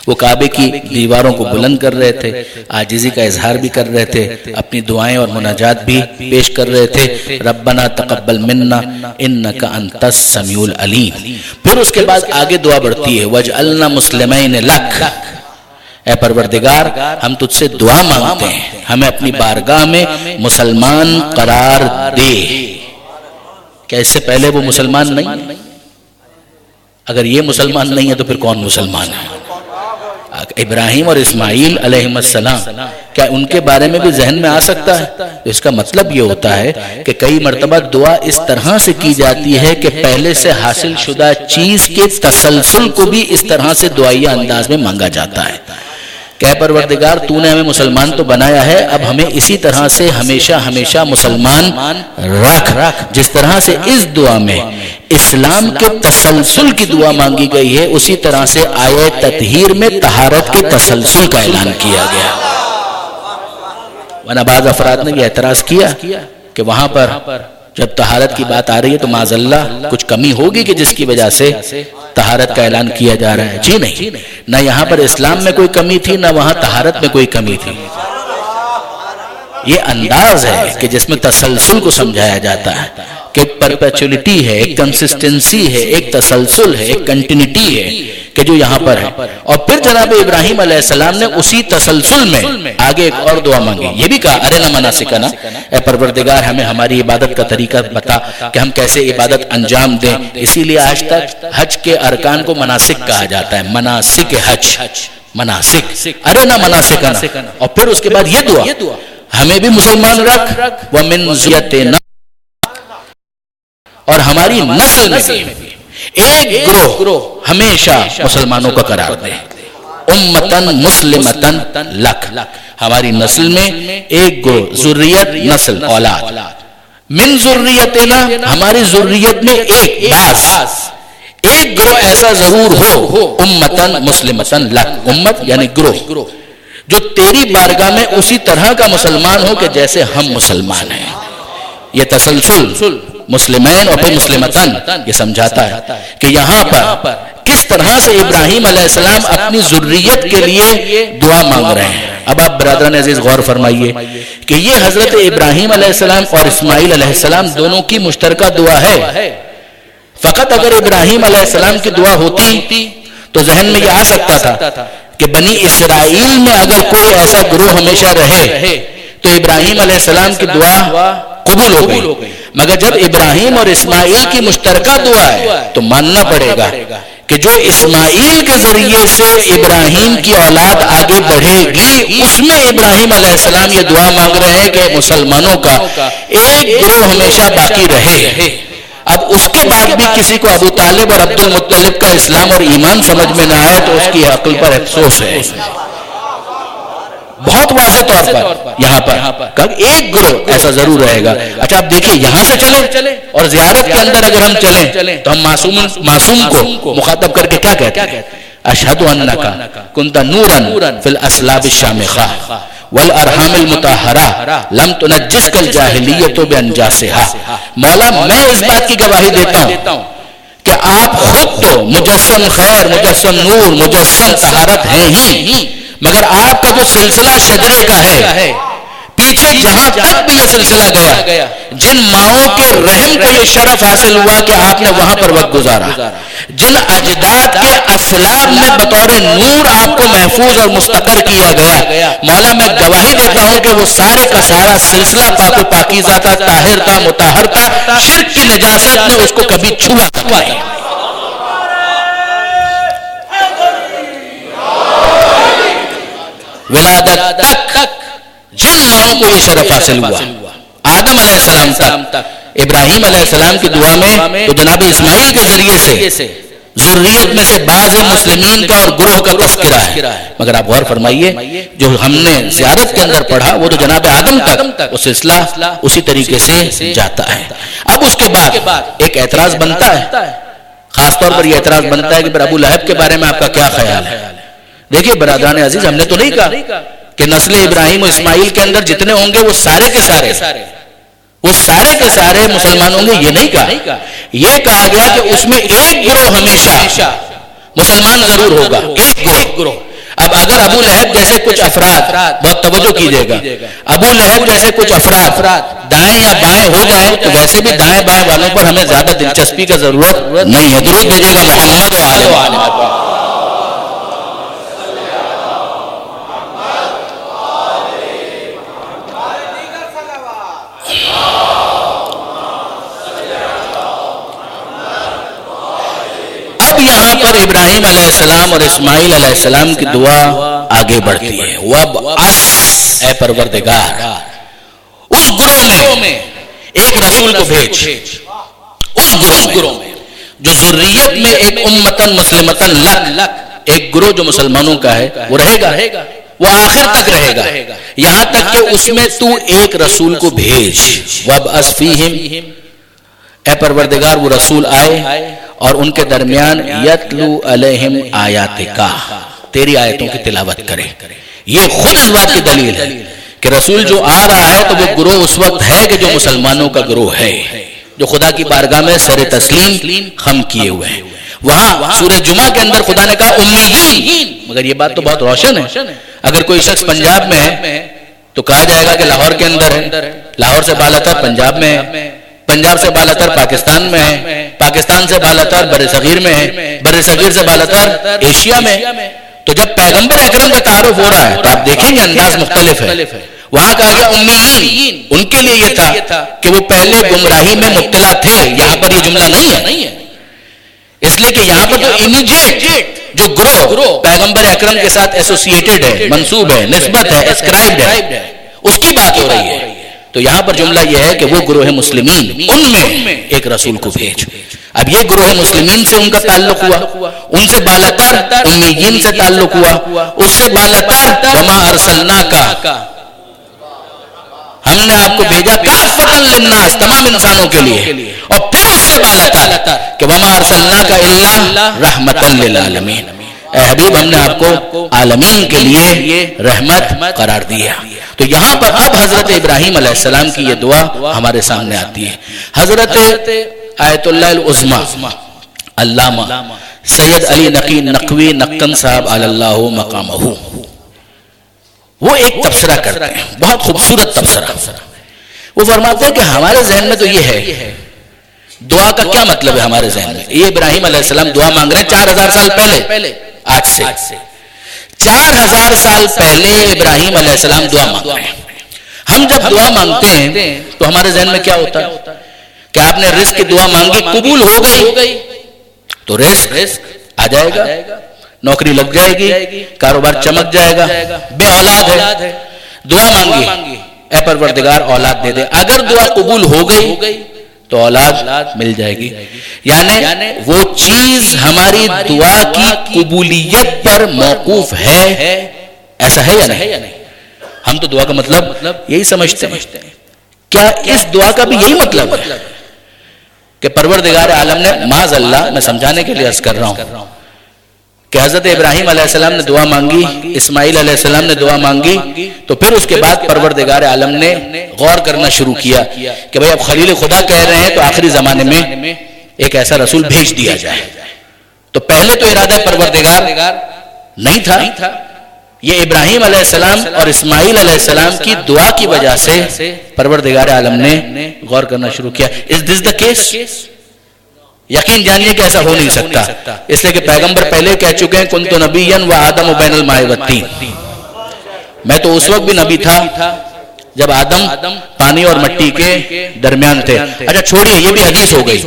وہ کعبے کی دیواروں کو بلند کر رہے تھے، عاجزی کا اظہار بھی کر رہے تھے، اپنی دعائیں اور مناجات بھی پیش کر رہے تھے، ربنا تقبل منا انک انت السمیع العلیم۔ پھر اس کے بعد آگے دعا بڑھتی ہے وجعلنا مسلمین لک، اے پروردگار ہم تجھ سے دعا مانگتے ہیں، ہمیں اپنی بارگاہ میں مسلمان قرار دے۔ کیا اس سے پہلے وہ مسلمان نہیں؟ اگر یہ مسلمان نہیں ہے تو پھر کون مسلمان ہے؟ ابراہیم اور اسماعیل علیہ السلام، کیا ان کے بارے میں بھی ذہن میں آ سکتا ہے؟ تو اس کا مطلب یہ ہوتا ہے کہ کئی مرتبہ دعا اس طرح سے کی جاتی ہے کہ پہلے سے حاصل شدہ چیز کے تسلسل کو بھی اس طرح سے دعائیہ انداز میں مانگا جاتا ہے کہ پروردگار تو نے ہمیں مسلمان تو بنایا ہے، اب ہمیں اسی طرح سے ہمیشہ ہمیشہ مسلمان رکھ۔ جس طرح سے اس دعا میں اسلام کے تسلسل کی دعا مانگی گئی ہے، اسی طرح سے آیہ تطہیر میں طہارت کے تسلسل کا اعلان کیا گیا۔ ورنہ بعض افراد نے یہ اعتراض کیا کہ وہاں پر جب طہارت کی بات آ رہی ہے تو معاذ اللہ کچھ کمی ہوگی کہ جس کی وجہ سے طہارت کا اعلان کیا جا رہا ہے۔ جی نہیں، نہ یہاں پر اسلام میں کوئی کمی تھی، نہ وہاں طہارت میں کوئی کمی تھی۔ یہ انداز ہے کہ جس میں تسلسل کو سمجھایا جاتا ہے کہ پرپیچولیٹی ہے، ایک کنسسٹنسی ہے، ایک تسلسل ہے، ایک کنٹینیٹی ہے کہ جو یہاں پر ہے۔ اور پھر جناب ابراہیم علیہ السلام نے اسی تسلسل میں آگے ایک اور دعا مانگی، یہ بھی کہا ارنا مناسکنا، اے پروردگار ہمیں ہماری عبادت کا طریقہ بتا کہ ہم کیسے عبادت انجام دیں۔ اسی لیے آج تک حج کے ارکان کو مناسک کہا جاتا ہے، مناسک حج، مناسک ارنا مناسکنا۔ اور پھر اس کے بعد یہ دعا ہمیں بھی مسلمان رکھ، وَمِن ذُرِّيَّتِنَا، اور ہماری نسل میں بھی ایک گروہ ہمیشہ مسلمانوں کا قرار دے، امتن مسلمتن لک، ہماری نسل میں ایک گروہ، ذریت نسل اولاد، من ذریتنا، ہماری ذریت میں ایک باز، ایک گروہ ایسا ضرور ہو، امتن مسلمتن لک، امت یعنی گروہ جو تیری بارگاہ میں اسی طرح کا مسلمان ہو کہ جیسے ہم مسلمان ہیں۔ یہ تسلسل مسلمین اور پھر مسلمتن یہ سمجھاتا ہے کہ یہاں پر کس طرح سے ابراہیم علیہ السلام اپنی ذریت کے لیے دعا مانگ رہے ہیں۔ اب آپ برادران عزیز غور فرمائیے کہ یہ حضرت ابراہیم علیہ السلام اور اسماعیل علیہ السلام دونوں کی مشترکہ دعا ہے۔ فقط اگر ابراہیم علیہ السلام کی دعا ہوتی تو ذہن میں یہ آ سکتا تھا کہ بنی اسرائیل میں اگر کوئی ایسا گروہ ہمیشہ رہے تو ابراہیم علیہ السلام کی دعا قبول ہو گئی، مگر جب ابراہیم اور اسماعیل کی مشترکہ دعا ہے تو ماننا پڑے گا کہ جو اسماعیل کے ذریعے سے ابراہیم کی اولاد آگے بڑھے گی، اس میں ابراہیم علیہ السلام یہ دعا مانگ رہے ہیں کہ مسلمانوں کا ایک گروہ ہمیشہ باقی رہے۔ اب اس کے بعد بھی کسی کو ابو طالب اور عبد المطلب کا اسلام اور ایمان سمجھ میں نہ آئے تو اس کی عقل پر افسوس ہے۔ بہت واضح طور پر یہاں پر ایک گروہ ایسا ضرور رہے گا۔ اچھا آپ دیکھیے یہاں سے چلیں اور زیارت کے اندر اگر ہم چلیں تو ہم معصوم کو مخاطب کر کے کیا کہتے ہیں؟ اشہد انک کنت نورا فی الاسلاب الشامخہ والارحام المطہرہ لم تنجسک الجاہلیۃ بانجاسہا۔ مولا میں اس بات کی گواہی دیتا ہوں کہ آپ خود تو مجسم خیر، مجسم نور، مجسم طہارت ہیں ہی، مگر آپ کا جو سلسلہ شجرے کا ہے، پیچھے جہاں تک بھی یہ سلسلہ گیا، جن ماؤں کے رحم کو یہ شرف حاصل ہوا کہ آپ نے وہاں پر وقت گزارا، جن اجداد کے اسلاب میں بطور نور آپ کو محفوظ اور مستقر کیا گیا، مولا میں گواہی دیتا ہوں کہ وہ سارے کا سارا سلسلہ پاک و پاکیزہ تھا، طاہر تھا، مطہر تھا، شرک کی نجاست میں اس کو کبھی چھوا تک نہیں۔ ولادت تک جن ماؤں کو یہ شرف حاصل ہوا، آدم علیہ السلام تک، ابراہیم علیہ السلام کی دعا میں تو جناب اسماعیل کے ذریعے سے ذریت میں سے بعض مسلمین کا اور گروہ کا تذکرہ ہے، مگر آپ غور فرمائیے جو ہم نے زیارت کے اندر پڑھا وہ تو جناب آدم تک وہ سلسلہ اسی طریقے سے جاتا ہے۔ اب اس کے بعد ایک اعتراض بنتا ہے، خاص طور پر یہ اعتراض بنتا ہے کہ پھر ابو لہب کے بارے میں آپ کا کیا خیال ہے؟ دیکھیے برادران عزیز، ہم نے تو نہیں کہا کہ نسل ابراہیم و اسماعیل کے اندر جتنے ہوں گے وہ سارے کے سارے مسلمان ہوں گے، یہ نہیں کہا۔ یہ کہا گیا کہ اس میں ایک گروہ ہمیشہ مسلمان ضرور ہوگا، ایک گروہ اب اگر ابو لہب جیسے کچھ افراد، بہت توجہ کیجیے گا، ابو لہب جیسے کچھ افراد دائیں یا بائیں ہو جائیں تو ویسے بھی دائیں بائیں والوں پر ہمیں زیادہ دلچسپی کا ضرورت نہیں ہے. درود بھیجیے گا محمد و آل محمد. اب یہاں پر ابراہیم علیہ السلام اور اسماعیل علیہ السلام کی دعا آگے بڑھتی ہے. وَبْعَثْ، اے پروردگار اس گروہ میں ایک رسول کو بھیج، اس گروہ میں جو ذریت میں ایک امتن مسلمتن لک، ایک گروہ جو مسلمانوں کا ہے وہ رہے گا، وہ آخر تک رہے گا، یہاں تک کہ اس میں تو ایک رسول کو بھیج. وَبْعَثْ فِيهِمْ، اے پروردگار وہ رسول آئے اور ان کے درمیان یتلو علیہم آیاتک، تیری آیتوں کی تلاوت کرے. یہ خود اس بات کی دلیل ہے کہ رسول جو آ رہا ہے تو وہ گروہ اس وقت ہے کہ جو مسلمانوں کا گروہ ہے، جو خدا کی بارگاہ میں سر تسلیم خم کیے ہوئے ہیں. وہاں سورہ جمعہ کے اندر خدا نے کہا امیین، مگر یہ بات تو بہت روشن ہے. اگر کوئی شخص پنجاب میں ہے تو کہا جائے گا کہ لاہور کے اندر ہے، لاہور سے بالاتر پنجاب میں ہے، پنجاب سے بالاتر پاکستان میں ہے، پاکستان سے بالاتر بر صغیر میں ہے، بر صغیر سے بالاتر ایشیا میں. تو جب پیغمبر اکرم کا تعارف ہو رہا ہے تو آپ دیکھیں گے انداز مختلف ہے. وہاں کہا گیا امیین، ان کے لیے یہ تھا کہ وہ پہلے گمراہی میں مبتلا تھے. یہاں پر یہ جملہ نہیں ہے، اس لیے کہ یہاں پر جو امیجیٹ جو گروہ پیغمبر اکرم کے ساتھ ایسوسیٹڈ ہے، منسوب ہے، نسبت ہے، اسکرائبڈ ہے، اس کی بات ہو رہی ہے. تو یہاں پر جملہ یہ ہے کہ وہ گروہ مسلمین، ان میں ایک رسول کو بھیج. اب یہ گروہ مسلمین سے ان کا تعلق ہوا، ان سے بالاتر امیین سے تعلق ہوا، اس سے بالاتر وما ارسلناک، ہم نے آپ کو بھیجا کافۃ للناس، تمام انسانوں کے لیے. اور پھر اس سے بالاتر کہ وما ارسلناک الا رحمۃ للعالمین، اے حبیب ہم نے آپ کو عالمین کے لیے رحمت قرار دیا. تو یہاں پر اب حضرت ابراہیم علیہ السلام کی یہ دعا ہمارے سامنے آتی ہے. حضرت آیت اللہ العظمی علامہ سید علی نقی نقوی نقن صاحب علی اللہ مقامہ، وہ ایک تبصرہ کرتے ہیں، بہت خوبصورت تبصرہ. وہ فرماتے ہیں کہ ہمارے ذہن میں تو یہ ہے، دعا کا کیا مطلب ہے ہمارے ذہن میں؟ یہ ابراہیم علیہ السلام دعا مانگ رہے ہیں 4000 سال پہلے، آج سے 4000 سال پہلے ابراہیم علیہ السلام دعا مانگ رہے ہیں. ہم جب دعا مانگتے ہیں تو ہمارے ذہن میں کیا ہوتا ہے کہ آپ نے رزق کی دعا مانگی، قبول ہو گئی تو رزق آ جائے گا، نوکری لگ جائے گی، کاروبار چمک جائے گا. بے اولاد ہے، دعا مانگی اے پروردگار اولاد دے دے. اگر دعا قبول ہو گئی تو اولاد مل جائے گی. یعنی وہ چیز ہماری دعا کی قبولیت پر موقوف ہے. ایسا ہے یا نہیں؟ ہم تو دعا کا مطلب یہی سمجھتے ہیں. کیا اس دعا کا بھی یہی مطلب ہے کہ پروردگار عالم نے معاذ اللہ، میں سمجھانے کے لیے عرض کر رہا ہوں کہ حضرت ابراہیم علیہ السلام نے دعا مانگی، اسماعیل علیہ السلام نے دعا مانگی، تو پھر اس کے بعد پروردگار عالم نے غور کرنا شروع کیا کہ بھئی اب خلیل خدا کہہ رہے ہیں تو آخری زمانے میں ایک ایسا رسول بھیج دیا جائے. تو پہلے تو ارادہ پروردگار نہیں تھا، یہ ابراہیم علیہ السلام اور اسماعیل علیہ السلام کی دعا کی وجہ سے پروردگار عالم نے غور کرنا شروع کیا. Is this the case؟ یقین جانیے کہ ایسا ہو نہیں سکتا، اس لیے کہ پیغمبر پہلے کہہ چکے ہیں کنت نبیا و آدم بین الماء والطین، میں تو اس وقت بھی نبی تھا جب آدم پانی اور مٹی کے درمیان تھے. اچھا چھوڑیے یہ بھی حدیث ہو گئی،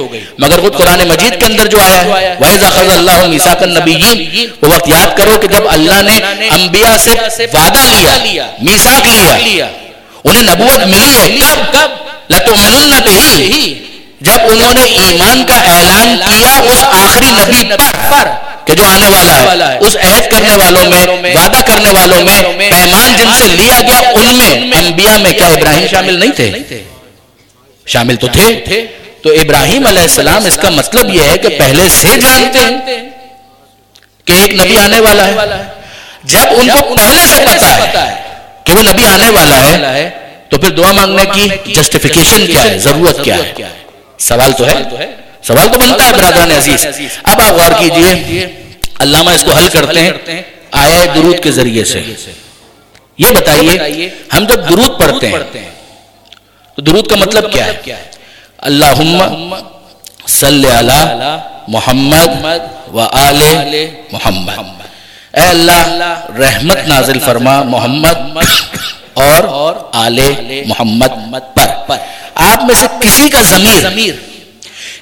مگر خود قرآن مجید کے اندر جو آیا ہے وَإِذْ أَخَذَ اللَّهُ مِيثَاقَ النَّبِيِّينَ، وہ وقت یاد کرو کہ جب اللہ نے انبیاء سے وعدہ لیا، میثاق لیا، انہیں نبوت ملی ہے. کب؟ لَتُؤْمِنُنَّ بِهِ، جب انہوں نے ایمان کا اعلان کیا اس آخری نبی پر کہ جو آنے والا ہے، اس عہد کرنے والوں میں، وعدہ کرنے والوں میں، پیمان جن سے لیا گیا ان میں، انبیاء میں کیا ابراہیم شامل نہیں تھے؟ شامل تو تھے. تو ابراہیم علیہ السلام اس کا مطلب یہ ہے کہ پہلے سے جانتے ہیں کہ ایک نبی آنے والا ہے. جب ان کو پہلے سے پتا ہے کہ وہ نبی آنے والا ہے تو پھر دعا مانگنے کی جسٹیفیکیشن کیا ہے، ضرورت کیا ہے؟ سوال تو بنتا ہے برادران عزیز. اب آپ غور کیجئے، علامہ اس کو حل کرتے ہیں آیا درود کے ذریعے سے. یہ بتائیے ہم جب درود پڑھتے ہیں تو درود کا مطلب کیا ہے؟ اللہم صلی علی محمد و آل محمد. اے اللہ رحمت نازل فرما محمد اور آل محمد پر. آپ میں سے کسی کا ضمیر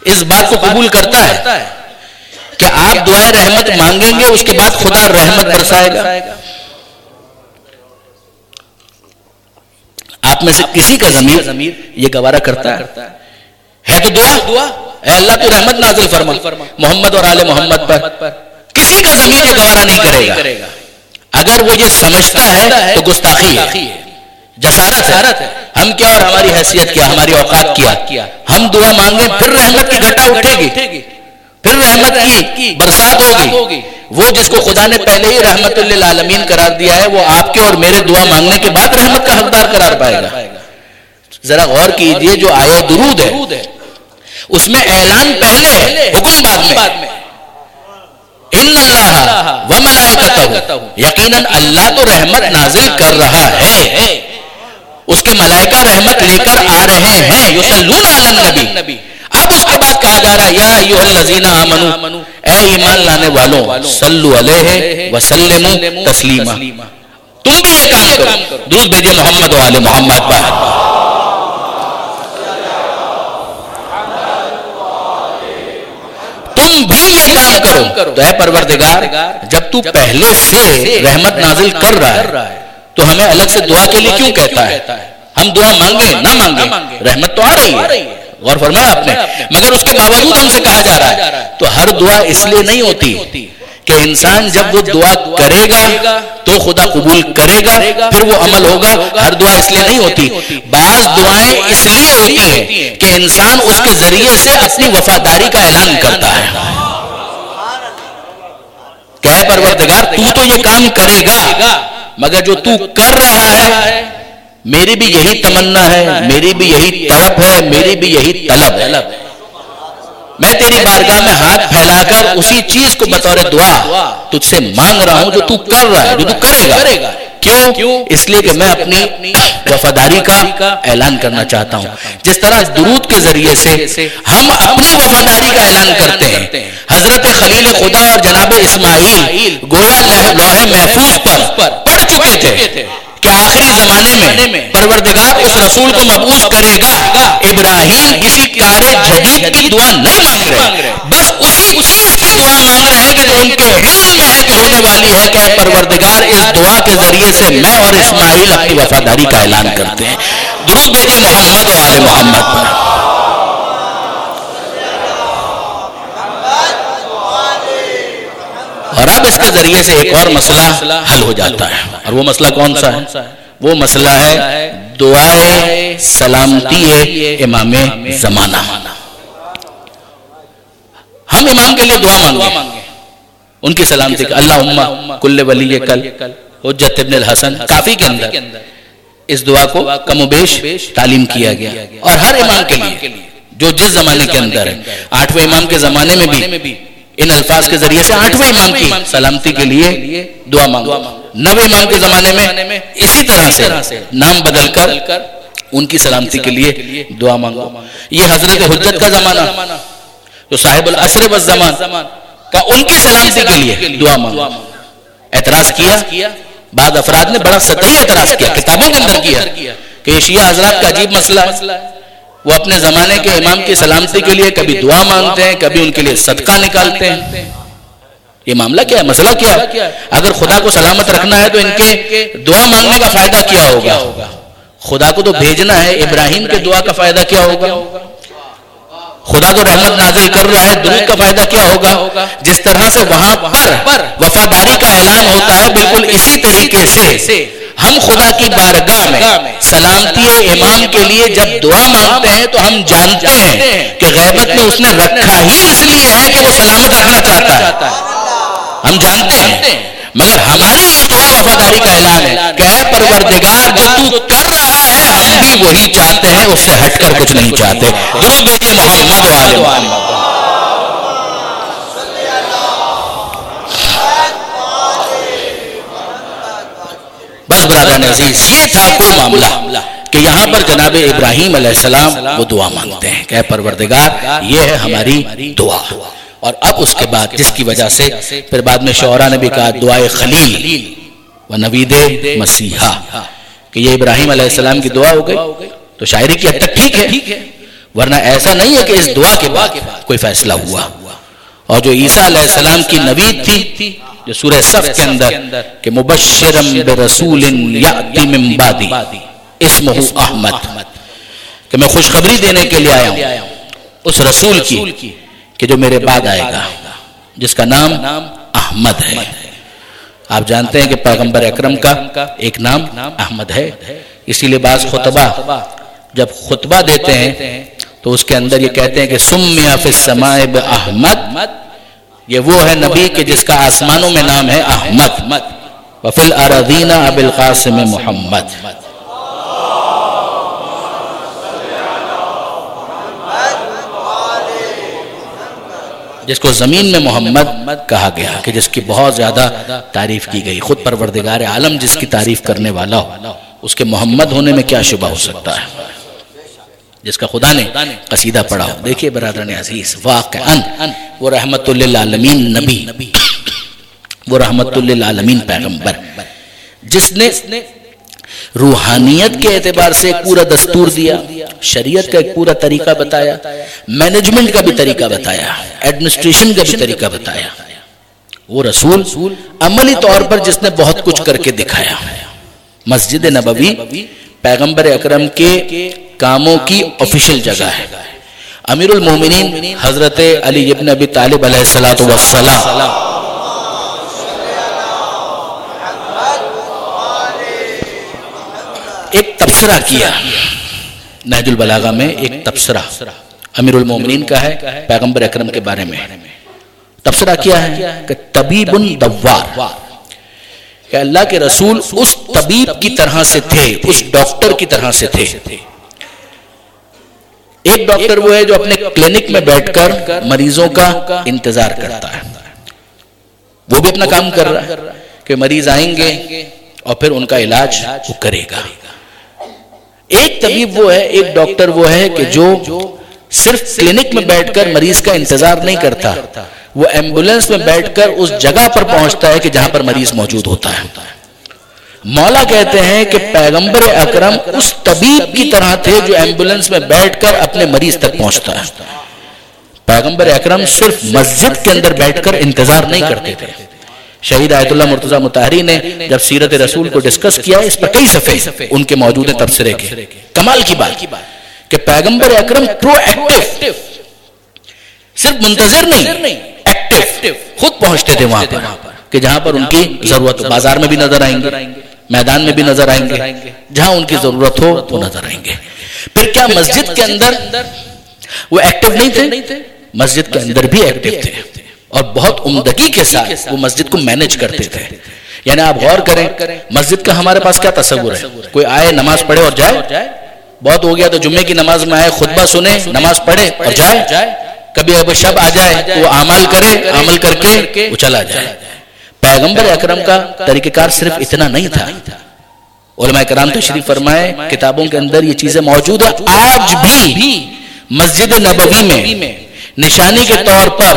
اس بات کو قبول کرتا ہے کہ آپ دعائیں رحمت مانگیں گے اس کے بعد خدا رحمت برسائے گا؟ آپ میں سے کسی کا ضمیر یہ گوارا کرتا ہے تو دعا اے اللہ تو رحمت نازل فرما محمد اور آل محمد پر. کسی کا ضمیر یہ گوارا نہیں کرے گا. اگر وہ یہ سمجھتا ہے تو گستاخی ہے، جسارت ہے. ہم کیا اور ہماری حیثیت کیا، ہماری اوقات کیا. ہم دعا مانگیں پھر رحمت کی گھٹا اٹھے گی، پھر رحمت کی برسات ہوگی. وہ جس کو خدا نے پہلے ہی رحمت للعالمین قرار دیا ہے وہ آپ کے اور میرے دعا مانگنے کے بعد رحمت کا حقدار قرار پائے گا. ذرا غور کیجئے جو آیت درود ہے اس میں اعلان پہلے ہے، حکم بعد میں. ان اللہ و ملائکتہ، یقیناً اللہ تو رحمت نازل کر رہا ہے، اس کے ملائکہ رحمت لے کر آ رہے ہیں. یصلون علی النبی. اب اس کے بعد کہا جا رہا ہے یا ایھا الذین آمنو، اے ایمان لانے والوں، صلو علیہ وسلموا تسلیما. تم بھی یہ کام کرو، درود بھیجے محمد و آل محمد پر. تم بھی یہ کام کرو. تو اے پروردگار جب تو پہلے سے رحمت نازل کر رہا ہے تو ہمیں الگ سے دعا کے لیے کیوں کہتا ہے؟ ہم دعا مانگیں نہ مانگیں رحمت تو آ رہی ہے. غور فرمایا آپ نے. مگر اس کے باوجود ہم سے کہا جا رہا ہے. تو ہر دعا اس لیے نہیں ہوتی کہ انسان جب وہ دعا کرے گا تو خدا قبول کرے گا پھر وہ عمل ہوگا. ہر دعا اس لیے نہیں ہوتی. بعض دعائیں اس لیے ہوتی ہیں کہ انسان اس کے ذریعے سے اپنی وفاداری کا اعلان کرتا ہے کہ اے پروردگار تو یہ کام کرے گا، مگر جو تو کر رہا ہے میری بھی یہی تمنا ہے، میری بھی یہی طلب ہے، میری بھی یہی طلب ہے. میں تیری بارگاہ میں ہاتھ پھیلا کر اسی چیز کو بطور دعا تجھ سے مانگ رہا ہوں جو تو کر رہا ہے، جو تو کرے گا. کیوں؟ اس لیے کہ میں اپنی وفاداری کا اعلان کرنا چاہتا ہوں. جس طرح درود کے ذریعے سے ہم اپنی وفاداری کا اعلان کرتے ہیں. حضرت خلیل خدا اور جناب اسماعیل گویا لوح محفوظ پر پڑھ چکے تھے کہ آخری زمانے میں پروردگار اس رسول کو مبعوث کرے گا. ابراہیم کسی کار جدید کی دعا نہیں مانگ رہے، بس اسی چیز کی دعا مانگ رہے ہیں کہ جو ان کے علم میں ہے کہ ہونے والی ہے کہ پروردگار اس دعا کے ذریعے سے میں اور اسماعیل اپنی وفاداری کا اعلان کرتے ہیں. درود بھیجے محمد و آل محمد پر. اور اب اس کے ذریعے سے ایک اور مسئلہ حل ہو جاتا ہے. اور وہ مسئلہ کون سا ہے؟ وہ مسئلہ ہے دعائے سلامتی امام زمانہ. ہم امام کے لیے دعا مانگیں ان کی سلامتی کا. اللہم کل ولی کل حجت ابن الحسن. کافی کے اندر اس دعا کو کم و بیش تعلیم کیا گیا اور ہر امام کے لیے جو جس زمانے کے اندر ہے. 8ویں امام کے زمانے میں بھی ان الفاظ کے ذریعے سے 8ویں امام کی سلامتی کے لیے دعا مانگو. 9ویں امام کے زمانے میں اسی طرح سے نام بدل کر ان کی سلامتی کے لیے دعا مانگو. یہ حضرت حجت کا زمانہ جو صاحب العصر والزمان کا ان کی سلامتی کے لیے دعا مانگو. اعتراض کیا بعض افراد نے بڑا سطحی اعتراض کیا، کتابوں کے اندر کیا کہ شیعہ حضرات کا عجیب مسئلہ ہے. وہ اپنے زمانے کے امام کی سلامتی کے لیے کبھی دعا مانگتے ہیں، کبھی ان کے لیے صدقہ نکالتے ہیں. یہ معاملہ کیا ہے؟ مسئلہ کیا ہے؟ اگر خدا کو سلامت رکھنا ہے تو ان کے دعا مانگنے کا فائدہ کیا ہوگا؟ خدا کو تو بھیجنا ہے. ابراہیم کے دعا کا فائدہ کیا ہوگا؟ خدا تو رحمت نازل کر رہا ہے، درود کا فائدہ کیا ہوگا؟ جس طرح سے وہاں پر وفاداری کا اعلان ہوتا ہے بالکل اسی طریقے سے ہم خدا کی بارگاہ میں سلامتی امام کے لیے جب دعا مانگتے ہیں تو ہم جانتے ہیں کہ غیبت میں اس نے رکھا ہی اس لیے ہے کہ وہ سلامت رکھنا چاہتا ہے. ہم جانتے ہیں، مگر ہمارے لیے کیا وفاداری کا اعلان ہے کہ اے پروردگار جو تو کر رہا ہے ہم بھی وہی چاہتے ہیں، اس سے ہٹ کر کچھ نہیں چاہتے. درود بھیجیے محمد و آل محمد. بس برادران عزیز یہ تھا کل معاملہ کہ یہاں پر جناب ابراہیم علیہ السلام وہ دعا مانگتے ہیں کہ اے پروردگار یہ ہے ہماری دعا. اور اب اس کے بعد جس کی وجہ سے پھر بعد میں شعراء نے بھی کہا دعائے خلیل و نوید مسیحا کہ یہ ابراہیم علیہ السلام کی دعا ہو گئی. تو شاعری کی حد تک ٹھیک ہے، ورنہ ایسا نہیں ہے کہ اس دعا کے بعد کوئی فیصلہ ہوا. اور جو عیسیٰ علیہ السلام کی نوید تھی جو سورہ صف کے اندر کہ مبشرم برسول یأتی من بعدی اسمہ احمد، کہ میں خوشخبری دینے کے لیے آیا ہوں اس رسول کی کہ جو میرے بعد آئے گا جس کا نام احمد ہے. آپ جانتے ہیں کہ پیغمبر اکرم کا ایک نام احمد ہے، اسی لیے بعض خطبہ جب خطبہ دیتے ہیں تو اس کے اندر یہ کہتے ہیں کہ سمی فی السماء باحمد، یہ وہ ہے نبی کہ جس کا آسمانوں میں نام ہے احمد، وفی الارضین ابی القاسم محمد. جس کو زمین میں محمد کہا گیا کہ جس کی بہت زیادہ تعریف کی گئی. خود پروردگار عالم جس کی تعریف کرنے والا ہو اس کے محمد ہونے میں کیا شبہ ہو سکتا ہے، جس کا خدا نے قصیدہ پڑھا ہو. دیکھیے برادران عزیز واقعاً وہ رحمت للعالمین نبی، وہ رحمت للعالمین پیغمبر جس نے روحانیت کے اعتبار سے ایک پورا دستور دیا، شریعت کا ایک پورا طریقہ بتایا، مینجمنٹ کا بھی طریقہ بتایا، ایڈمنسٹریشن کا بھی طریقہ بتایا. وہ رسول عملی طور پر جس نے بہت کچھ کر کے دکھایا. مسجد نبوی پیغمبر اکرم کے کاموں کی آفیشل جگہ ہے. امیر المومنین حضرت علی ابن ابی طالب علیہ السلام ایک تبصرہ کیا نہج البلاغہ میں، ایک تبصرہ امیر المومنین کا ہے پیغمبر اکرم کے بارے میں. تبصرہ کیا ہے کہ طبیب دوار، کہ اللہ کے رسول اس طبیب کی طرح سے تھے، اس ڈاکٹر کی طرح سے تھے. ایک ڈاکٹر وہ ہے جو اپنے کلینک میں بیٹھ کر مریضوں کا انتظار کرتا ہے، وہ بھی اپنا کام کر رہا ہے کہ مریض آئیں گے اور پھر ان کا علاج وہ کرے گا. ایک طبیب وہ ہے، ایک ڈاکٹر وہ ہے کہ جو صرف کلینک میں بیٹھ کر مریض کا انتظار نہیں کرتا، وہ ایمبولنس میں بیٹھ کر اس جگہ پر پہنچتا ہے کہ جہاں پر مریض موجود ہوتا ہے. مولا کہتے ہیں کہ پیغمبر اکرم اس طبیب کی طرح تھے جو ایمبولنس میں بیٹھ کر اپنے مریض تک پہنچتا ہے. پیغمبر اکرم صرف مسجد کے اندر بیٹھ کر انتظار نہیں کرتے تھے. شہید آیت اللہ مرتضیٰ مطہری نے جب سیرت رسول کو ڈسکس کیا اس پر کئی صفحے ان کے موجود ہیں تبصرے کے. کمال کی بات کہ پیغمبر اکرم پرو ایکٹیو، صرف منتظر نہیں، ایکٹیو، خود پہنچتے تھے وہاں پر کہ جہاں پر ان کی ضرورت ہو. بازار میں بھی نظر آئیں گے، میدان میں بھی نظر آئیں گے، جہاں ان کی ضرورت ہو وہ نظر آئیں گے. پھر کیا مسجد کے اندر وہ ایکٹیو نہیں تھے؟ مسجد کے اندر بھی ایکٹیو تھے اور بہت عمدگی کے ساتھ وہ مسجد کو مینج کرتے تھے. یعنی آپ غور کریں مسجد کا ہمارے پاس کیا تصور ہے، کوئی آئے نماز پڑھے اور جائے. بہت ہو گیا تو جمعے کی نماز میں آئے، خطبہ سنے، نماز پڑھے اور جائے. کبھی اب شب آ جائے تو وہ عمل کرے، عمل کر کے وہ چلا جائے. پیغمبر اکرم کا طریقہ کار صرف اتنا نہیں تھا. علماء کرام تشریف فرمائے، کتابوں کے اندر یہ چیزیں موجود ہیں. آج بھی مسجد نبوی میں نشانی کے طور پر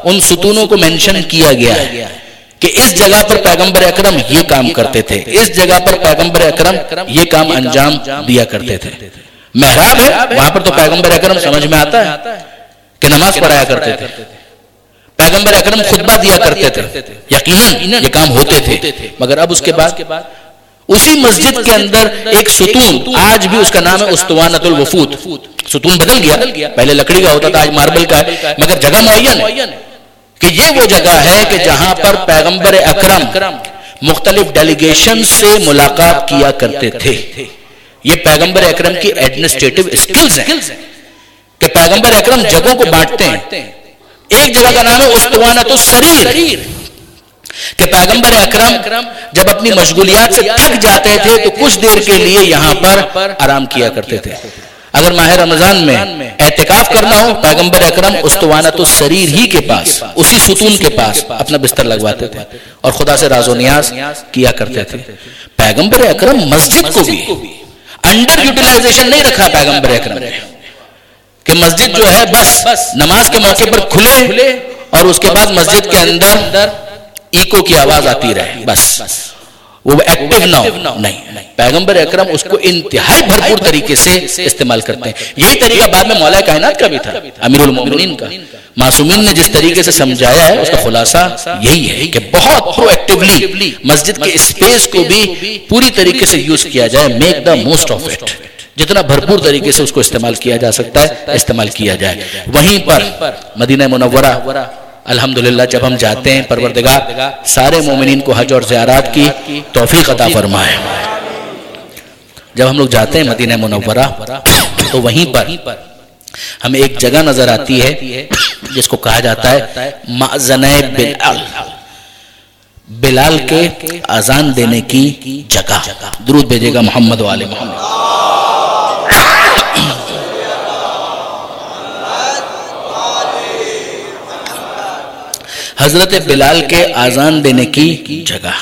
ان ستونوں کو مینشن کیا گیا ہے کہ اس جگہ پر پیغمبر اکرم یہ کام کرتے تھے، اس جگہ پر پیغمبر اکرم یہ کام انجام دیا کرتے تھے. محراب ہے وہاں پر تو پیغمبر اکرم سمجھ میں آتا ہے کہ نماز پڑھایا کرتے تھے، پیغمبر اکرم خطبہ دیا کرتے تھے، یقیناً یہ کام ہوتے تھے. مگر اب اس کے بعد اسی مسجد کے اندر ایک ستون، آج بھی اس کا نام ہے اسطوانۃ الوفود. ستون بدل گیا، پہلے لکڑی کا ہوتا تھا، آج ماربل کا ہے، مگر جگہ معین ہے کہ یہ وہ جگہ ہے کہ جہاں پر پیغمبر اکرم مختلف ڈیلیگیشن سے ملاقات کیا کرتے تھے. یہ پیغمبر اکرم کی ایڈمنسٹریٹو اسکلز ہیں کہ پیغمبر اکرم جگہوں کو بانٹتے ہیں. ایک جگہ کا نام ہے اسطوانۃ السریر کہ پیغمبر اکرم جب اپنی مشغولیات سے تھک جاتے تھے تو کچھ دیر کے لیے یہاں پر آرام کیا کرتے تھے. اگر ماہ رمضان میں اعتکاف کرنا ہو پیغمبر اکرم اسطوانۃ السریر ہی کے پاس اسی ستون کے پاس اپنا بستر لگواتے تھے اور خدا سے راز و نیاز کیا کرتے تھے. پیغمبر اکرم مسجد کو بھی انڈر یوٹیلائزیشن نہیں رکھا پیغمبر اکرم نے کہ مسجد جو ہے بس نماز کے موقع پر کھلے اور اس کے بعد مسجد کے اندر ایکو کی آواز آتی رہے بس وہ ایکٹیو نہ ہو. نہیں، پیغمبر اکرم اس کو انتہائی بھرپور طریقے سے استعمال کرتے ہیں. یہی طریقہ بعد میں مولا کائنات کا بھی تھا، امیر المومنین کا. معصومین نے جس طریقے سے سمجھایا ہے اس کا خلاصہ یہی ہے کہ بہت پرو ایکٹیولی مسجد کے اسپیس کو بھی پوری طریقے سے یوز کیا جائے. Make the most of it. جتنا بھرپور طریقے سے اس کو استعمال کیا جا سکتا ہے استعمال کیا جائے. وہیں پر مدینہ منورہ الحمدللہ جب ہم جاتے ہیں پروردگار سارے مومنین کو حج اور زیارات کی توفیق عطا فرمائے. جب ہم لوگ جاتے ہیں مدینہ منورہ تو وہیں پر ہمیں ایک جگہ نظر آتی ہے جس کو کہا جاتا ہے مأذنِ بلال، بلال کے اذان دینے کی جگہ. درود بھیجے گا محمد و آل محمد. حضرت بلال کے آذان دینے کی جگہ،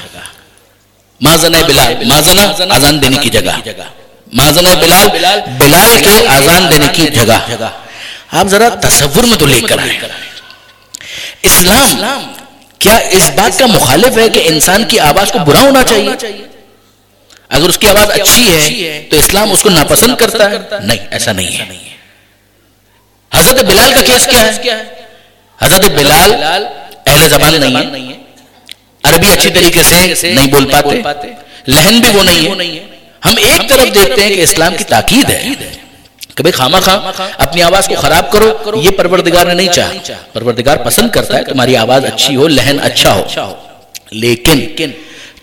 مازن بلال، مازن آذان دینے کی جگہ، مازن بلال، بلال کے آذان دینے کی جگہ. آپ ذرا تصور میں تو لے کر آئیں. اسلام کیا اس بات کا مخالف ہے کہ انسان کی آواز کو برا ہونا چاہیے؟ اگر اس کی آواز اچھی ہے تو اسلام اس کو ناپسند کرتا ہے؟ نہیں، ایسا نہیں ہے. حضرت بلال کا کیس کیا ہے؟ حضرت بلال اہل زبان نہیں ہے، عربی اچھی طریقے سے نہیں بول پاتے، لہن بھی وہ نہیں ہے. ہم ایک طرف دیکھتے ہیں کہ اسلام کی تاکید ہے کہ بھئی خامہ خواہ اپنی آواز کو خراب کرو، یہ پروردگار نے نہیں چاہا. پروردگار پسند کرتا ہے تمہاری آواز اچھی ہو، لہن اچھا ہو. لیکن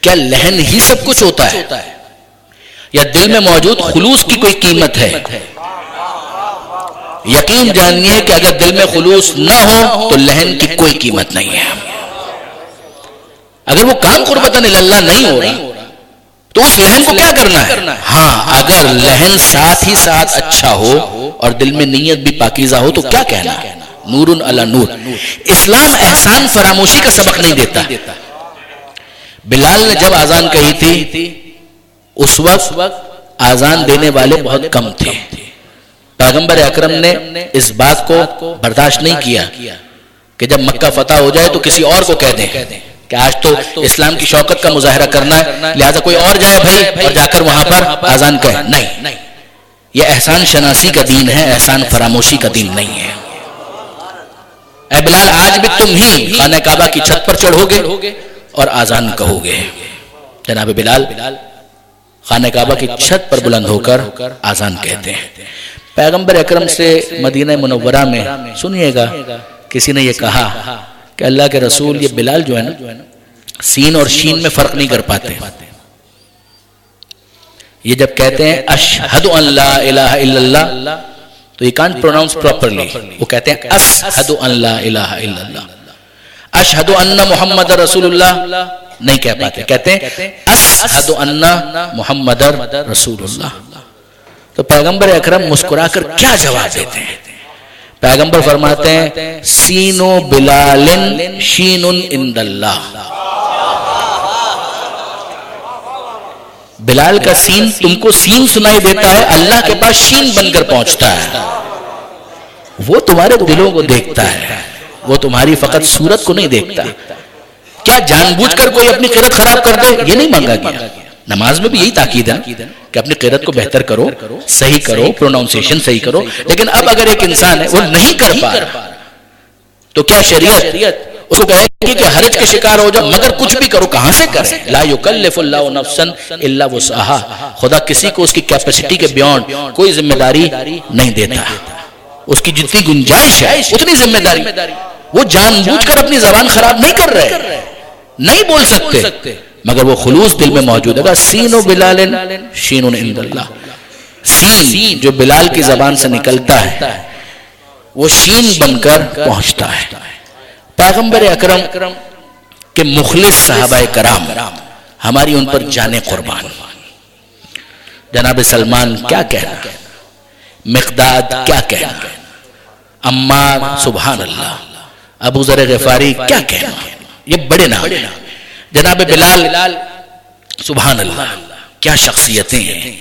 کیا لہن ہی سب کچھ ہوتا ہے یا دل میں موجود خلوص کی کوئی قیمت ہے؟ یقین جانیے کہ اگر دل میں خلوص نہ ہو تو لہن کی کوئی قیمت نہیں ہے. اگر وہ کام قربتاً اللہ نہیں ہو رہا تو اس لہن کو کیا کرنا ہے؟ ہاں، اگر لہن ساتھ ہی ساتھ اچھا ہو اور دل میں نیت بھی پاکیزہ ہو تو کیا کہنا؟ نور علی نور. اسلام احسان فراموشی کا سبق نہیں دیتا. بلال نے جب آذان کہی تھی اس وقت آذان دینے والے بہت کم تھے. پیغمبر اکرم نے اس بات کو برداشت نہیں کیا کہ جب مکہ فتح ہو جائے تو کسی اور کو کہہ دیں کہ آج تو اسلام کی شوکت کا مظاہرہ کرنا ہے، لہذا کوئی اور جائے بھائی اور جا کر وہاں پر آذان کہے. نہیں، یہ احسان شناسی کا دین ہے، احسان فراموشی کا دین نہیں ہے. اے بلال، آج بھی تم ہی خانہ کعبہ کی چھت پر چڑھو گے اور آذان کہو گے. جناب بلال خانہ کعبہ کی چھت پر بلند ہو کر آذان کہتے ہیں. پیغمبر اکرم سے مدینہ منورہ میں سنیے گا کسی نے یہ کہا کہ اللہ کے رسول، یہ بلال جو ہے نا سین اور شین میں فرق نہیں کر پاتے. یہ جب کہتے ہیں اشہد ان لا الہ الا اللہ تو یہ کانٹ پروناؤنس پراپرلی. وہ کہتے ہیں اشہد ان لا الہ الا اللہ. اشہد ان محمد رسول اللہ نہیں کہہ پاتے، کہتے ہیں اشہد ان محمد رسول اللہ. تو پیغمبر اکرم مسکرا کر کیا جواب دیتے ہیں؟ پیغمبر فرماتے ہیں سین بلال شین عند اللہ. بلال کا سین تم کو سین سنائی دیتا ہے، اللہ کے پاس شین بن کر پہنچتا ہے. وہ تمہارے دلوں کو دیکھتا ہے، وہ تمہاری فقط صورت کو نہیں دیکھتا. کیا جان بوجھ کر کوئی اپنی قرت خراب کر دے؟ یہ نہیں مانگا گیا. نماز میں بھی یہی تاکید ہے کہ اپنی قرت کو بہتر کرو، صحیح کرو، پروناؤنسیشن صحیح کرو. لیکن اب اگر ایک انسان ہے وہ نہیں کر پا رہا تو کیا شریعت اس کو کہے گی کہ حرج کے شکار ہو جاؤ مگر کچھ بھی کرو؟ کہاں سے کرے؟ لا یکلف اللہ نفسا الا وسعها. خدا کسی کو اس کی کیپیسٹی کے بیونڈ کوئی ذمہ داری نہیں دیتا. اس کی جتنی گنجائش ہے اتنی ذمہ داری. وہ جان بوجھ کر اپنی زبان خراب نہیں کر رہے، نہیں بول سکتے، مگر وہ خلوص دل میں موجود ہے. سین بلال شین عند اللہ. سین جو بلال کی زبان سے نکلتا ہے وہ شین بن کر پہنچتا ہے. پیغمبر اکرم کے مخلص صحابہ کرام، ہماری ان پر جانیں قربان. جناب سلمان کیا کہنا، مقداد کیا کہنا، عمار سبحان اللہ، ابو ذر غفاری کیا کہنا، یہ بڑے نام ہیں. جناب بلال سبحان اللہ کیا شخصیتیں ہیں.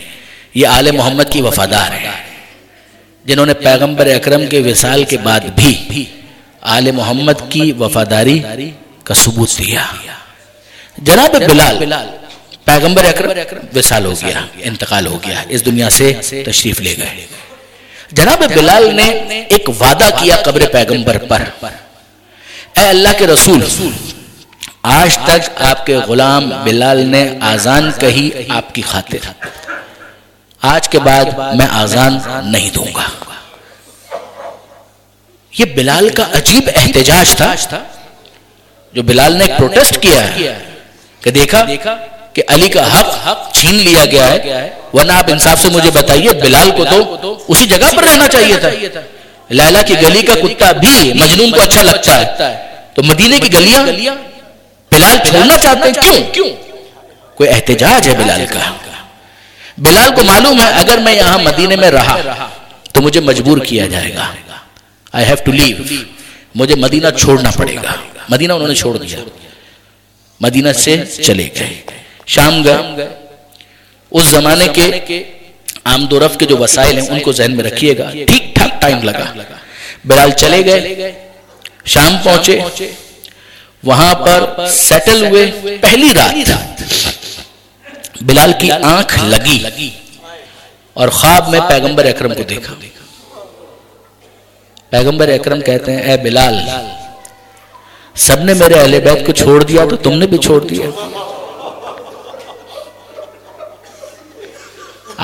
یہ آل محمد کی وفادار ہیں جنہوں نے پیغمبر اکرم کے وصال کے بعد بھی آل محمد کی وفاداری کا ثبوت دیا. جناب بلال پیغمبر اکرم وصال ہو گیا، انتقال ہو گیا، اس دنیا سے تشریف لے گئے. جناب بلال نے ایک وعدہ کیا قبر پیغمبر پر، اے اللہ کے رسول، آج تک آپ کے غلام بلال نے آذان کہی آپ کی خاطر، آج کے بعد میں آذان نہیں دوں گا. یہ بلال کا عجیب احتجاج تھا جو بلال نے ایک پروٹیسٹ کیا ہے کہ دیکھا کہ علی کا حق چھین لیا گیا ہے، ورنہ آپ انصاف سے مجھے بتائیے بلال کو تو اسی جگہ پر رہنا چاہیے تھا. لیلا کی گلی کا کتا بھی مجنون کو اچھا لگتا ہے، تو مدینے کی گلیاں بلال چھوڑنا چاہتے ہیں کیوں؟ کوئی احتجاج ہے بلال کا. بلال کو معلوم ہے اگر میں یہاں مدینے میں رہا تو مجھے مجبور کیا جائے گا، I have to leave، مجھے مدینہ چھوڑنا پڑے گا. مدینہ انہوں نے چھوڑ دیا، مدینہ سے چلے گئے، شام گئے. اس زمانے کے آمد و رفت کے جو وسائل ہیں ان کو ذہن میں رکھیے گا، ٹھیک ٹھاک ٹائم لگا. بلال چلے گئے، شام پہنچے، وہاں پر سیٹل ہوئے. پہلی رات بلال کی آنکھ لگی اور خواب میں پیغمبر اکرم کو دیکھا. پیغمبر اکرم کہتے ہیں اے بلال، سب نے میرے اہل بیت کو چھوڑ دیا تو تم نے بھی چھوڑ دیا.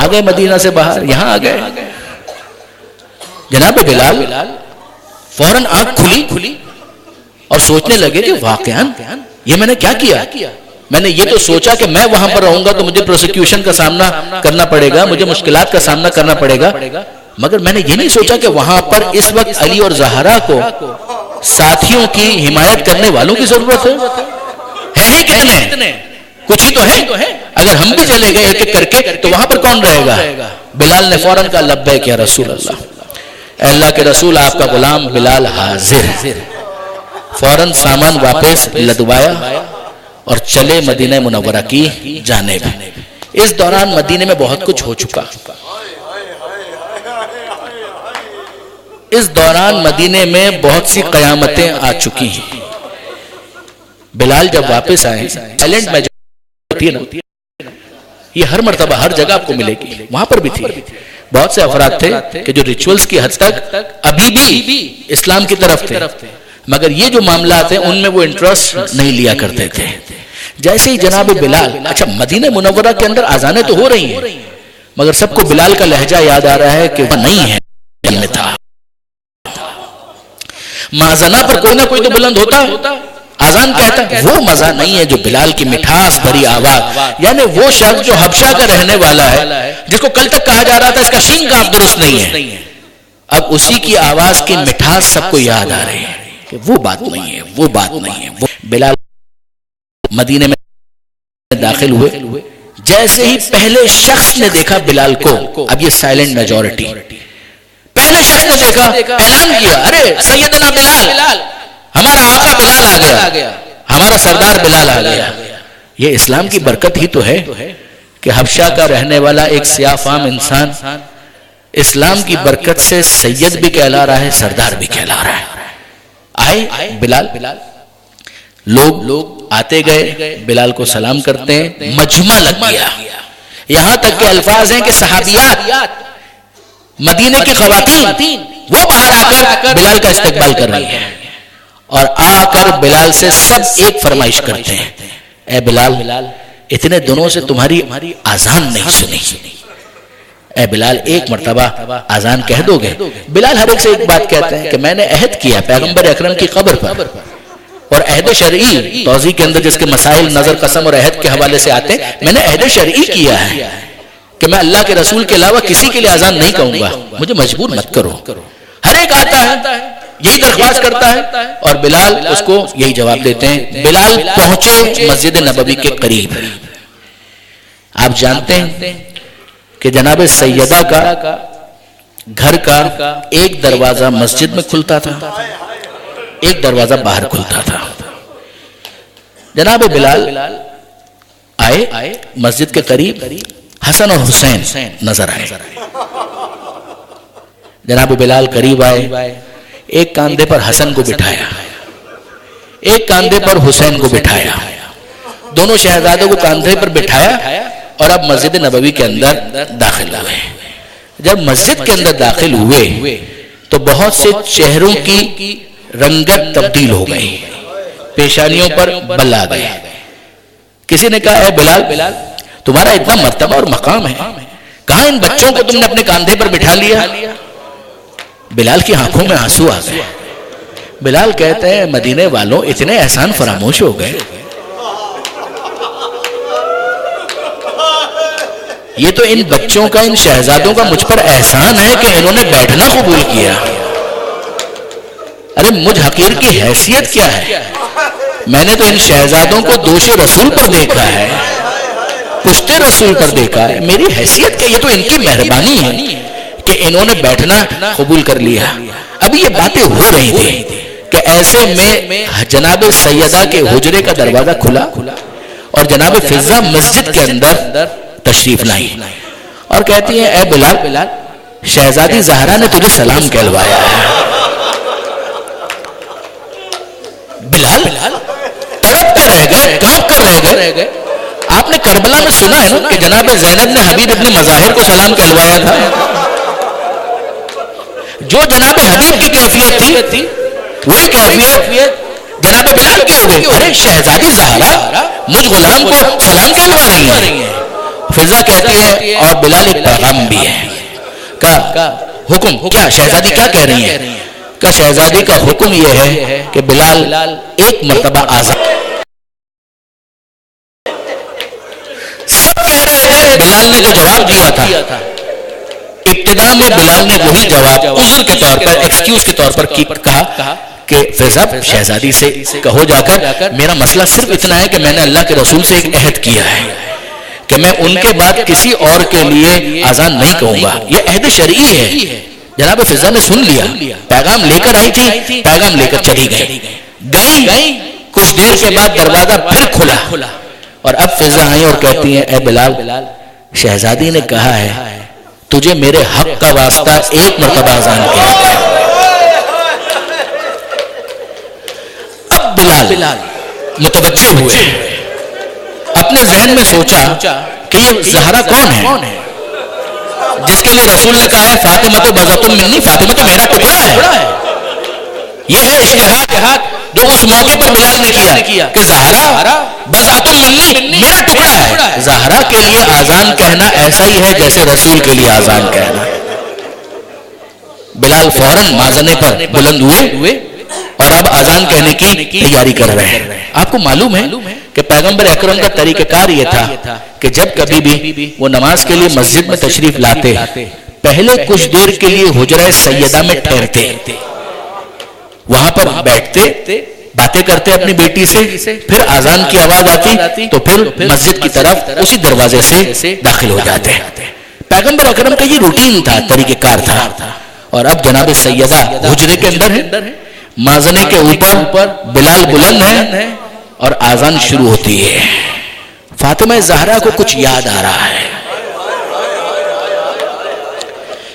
آگئے مدینہ سے باہر، یہاں آگئے. جناب بلال فوراً آنکھ کھلی اور سوچنے لگے کہ واقعاً یہ میں نے کیا کیا. میں نے یہ تو سوچا کہ میں وہاں پر رہوں گا تو مجھے پروسیکیوشن کا سامنا کرنا پڑے گا، مجھے مشکلات کا سامنا کرنا پڑے گا، مگر میں نے یہ نہیں سوچا کہ وہاں پر اس وقت علی اور زہرا کو ساتھیوں کی حمایت کرنے والوں کی ضرورت ہے. کتنے کچھ ہی تو ہے. اگر ہم بھی چلے گئے ایک ایک کر کے تو وہاں پر کون رہے گا. بلال نے فوراً کہا لبیک یا رسول اللہ، اے اللہ کے رسول آپ کا غلام بلال حاضر. فوراً سامان واپس لدوایا اور چلے مدینہ منورہ کی جانب. اس دوران مدینے میں بہت کچھ ہو چکا. اس دوران مدینے میں بہت سی قیامتیں آ چکی ہیں. بلال جب واپس آئے، سائلنٹ میں ہوتی ہے نا، یہ ہر مرتبہ ہر جگہ آپ کو ملے گی، وہاں پر بھی تھی. بہت سے افراد تھے کہ جو ریچولز کی حد تک ابھی بھی اسلام کی طرف تھے، مگر یہ جو معاملات ہیں ان میں وہ انٹرسٹ نہیں لیا کرتے تھے. جیسے ہی جناب بلال، اچھا مدینہ منورہ کے اندر آزانیں تو ہو رہی ہیں مگر سب کو بلال کا لہجہ یاد آ رہا ہے کہ وہ نہیں ہے. مازنہ پر کوئی نہ کوئی تو بلند ہوتا ہے، آزان کہتا ہے. وہ مزہ نہیں ہے جو بلال کی مٹھاس بھری آواز، یعنی وہ شخص جو حبشہ کا رہنے والا ہے، جس کو کل تک کہا جا رہا تھا اس کا شین کا درست نہیں ہے، اب اسی کی آواز کی مٹھاس سب کو یاد آ رہی ہے کہ وہ بات نہیں ہے، وہ بات نہیں ہے. وہ بلال مدینے میں داخل ہوئے، جیسے ہی پہلے شخص نے دیکھا بلال کو، اب یہ سائلنٹ میجورٹی، پہلے شخص نے دیکھا اعلان کیا ارے سیدنا بلال، ہمارا آقا بلال آ گیا، ہمارا سردار بلال آ گیا. یہ اسلام کی برکت ہی تو ہے کہ حبشہ کا رہنے والا ایک سیاہ فام انسان اسلام کی برکت سے سید بھی کہلا رہا ہے، سردار بھی کہلا رہا ہے. آئے بلال، لوگ آتے گئے، بلال کو سلام کرتے ہیں. مجمع لگ گیا، یہاں تک کہ الفاظ ہیں کہ صحابیات، مدینے کی خواتین، وہ باہر آ کر بلال کا استقبال کر رہی ہیں اور آ کر بلال سے سب ایک فرمائش کرتے ہیں، اے بلال اتنے دنوں سے تمہاری آزان نہیں سنی، اے بلال ایک مرتبہ آزان کہہ دو گے. بلال ہر ایک سے ایک بات کہتے ہیں کہ میں نے عہد کیا پیغمبر اکرم کی قبر پر، اور عہد شرعی توضیح کے اندر جس کے مسائل نظر قسم اور عہد کے حوالے سے آتے ہیں، میں نے عہد شرعی کیا ہے کہ میں اللہ کے رسول کے علاوہ کسی کے لیے آزان نہیں کہوں گا، مجھے مجبور مت کرو. ہر ایک آتا ہے یہی درخواست کرتا ہے اور بلال اس کو یہی جواب دیتے ہیں. بلال پہنچے مسجد نبوی کے قریب. آپ جانتے ہیں کہ جناب سیدہ کا گھر کا ایک دروازہ مسجد میں کھلتا تھا، ایک دروازہ باہر کھلتا تھا۔ جناب بلال آئے، مسجد کے قریب حسن اور حسین نظر آئے۔ جناب بلال قریب آئے، ایک کاندھے پر حسن کو بٹھایا، ایک کاندھے پر حسین کو بٹھایا، دونوں شہزادوں کو کاندھے پر بٹھایا اور اب مسجد نبوی کے اندر داخل ہوئے۔ جب مسجد کے اندر داخل ہوئے تو بہت سے چہروں کی رنگت تبدیل ہو گئی، پیشانیوں پر بل آ گئے۔ کسی نے کہا اے بلال تمہارا اتنا مرتبہ اور مقام ہے، کہاں ان بچوں کو تم نے اپنے کاندھے پر بٹھا لیا؟ بلال کی آنکھوں میں آنسو آ گئے۔ بلال کہتے ہیں مدینے والوں اتنے احسان فراموش ہو گئے، یہ تو ان بچوں کا، ان شہزادوں کا مجھ پر احسان ہے کہ انہوں نے بیٹھنا قبول کیا۔ ارے مجھ حقیر کی حیثیت کیا ہے؟ میں نے تو ان شہزادوں کو دوش رسول پر دیکھا ہے، پشت رسول پر دیکھا ہے، میری حیثیت کیا؟ یہ تو ان کی مہربانی ہے کہ انہوں نے بیٹھنا قبول کر لیا۔ ابھی یہ باتیں ہو رہی تھی کہ ایسے میں جناب سیدہ کے حجرے کا دروازہ کھلا اور جناب فضہ مسجد کے اندر تشریف لائی اور کہتی ہیں اے بلال شہزادی زہرا نے تجھے سلام کہلوایا ہے۔ بلال تڑپ کر رہ گئے، کانپ کر رہ گئے۔ آپ نے کربلا میں سنا ہے نا کہ جناب زینب نے حبیب ابن مظاہر کو سلام کہلوایا تھا۔ جو جناب حبیب کی کیفیت تھی وہی کیفیت جناب بلال کی ہو گئی۔ ارے شہزادی زہرا مجھ غلام کو سلام کہلوا رہی ہیں۔ فضہ کہتی ہے اور بلال ایک پیغام بھی ہے۔ کہا حکم کیا؟ شہزادی کیا کہہ رہی ہیں؟ کہ شہزادی کا حکم یہ ہے کہ بلال ایک مرتبہ آزاد۔ سب کہہ رہے تھے بلال نے جو جواب دیا تھا، ابتدا میں بلال نے وہی جواب عذر کے طور پر، ایکسکیوز کے طور پر کہا کہ فضہ شہزادی سے کہو جا کر میرا مسئلہ صرف اتنا ہے کہ میں نے اللہ کے رسول سے ایک عہد کیا ہے کہ میں ان کے بعد کسی اور کے لیے آزان نہیں کہوں گا، یہ عہد شرعی ہے۔ جناب فضہ نے سن لیا، پیغام لے کر آئی تھی، پیغام لے کر چلی گئی۔ کچھ دیر کے بعد دروازہ پھر کھلا اور اب فضہ آئی اور کہتی ہیں اے بلال شہزادی نے کہا ہے تجھے میرے حق کا واسطہ ایک مرتبہ آزان کیا ہے۔ اب بلال متوجہ ہوئے، اپنے ذہن میں سوچا کہ یہ زہرا کون ہے جس کے لیے رسول نے کہا ہے فاطمہ تو بذۃ منی، فاطمہ تو میرا ٹکڑا ہے۔ یہ ہے اجتہاد جو اس موقع پر بلال نے کیا کہ زہرا بذۃ منی میرا ٹکڑا ہے۔ زہرا کے لیے آزان کہنا ایسا ہی ہے جیسے رسول کے لیے آزان کہنا۔ بلال فوراً مازنے پر بلند ہوئے اور اب آزان کہنے کی تیاری کر رہے ہیں۔ آپ کو معلوم ہے کہ پیغمبر اکرم کا طریقہ کار یہ تھا کہ جب کبھی بھی وہ نماز کے لیے مسجد میں تشریف لاتے پہلے کچھ دیر کے لیے حجرہ سیدہ میں ٹھہرتے، وہاں پر بیٹھتے، باتیں کرتے اپنی بیٹی سے، پھر آزان کی آواز آتی تو پھر مسجد کی طرف اسی دروازے سے داخل ہو جاتے۔ پیغمبر اکرم کا یہ روٹین تھا، طریقہ کار تھا۔ اور اب جناب سیدہ حجرے کے اندر ہے، مازنے کے اوپر بلال بلند ہے اور آزان شروع ہوتی ہے۔ فاطمہ زہرا کو کچھ یاد آ رہا ہے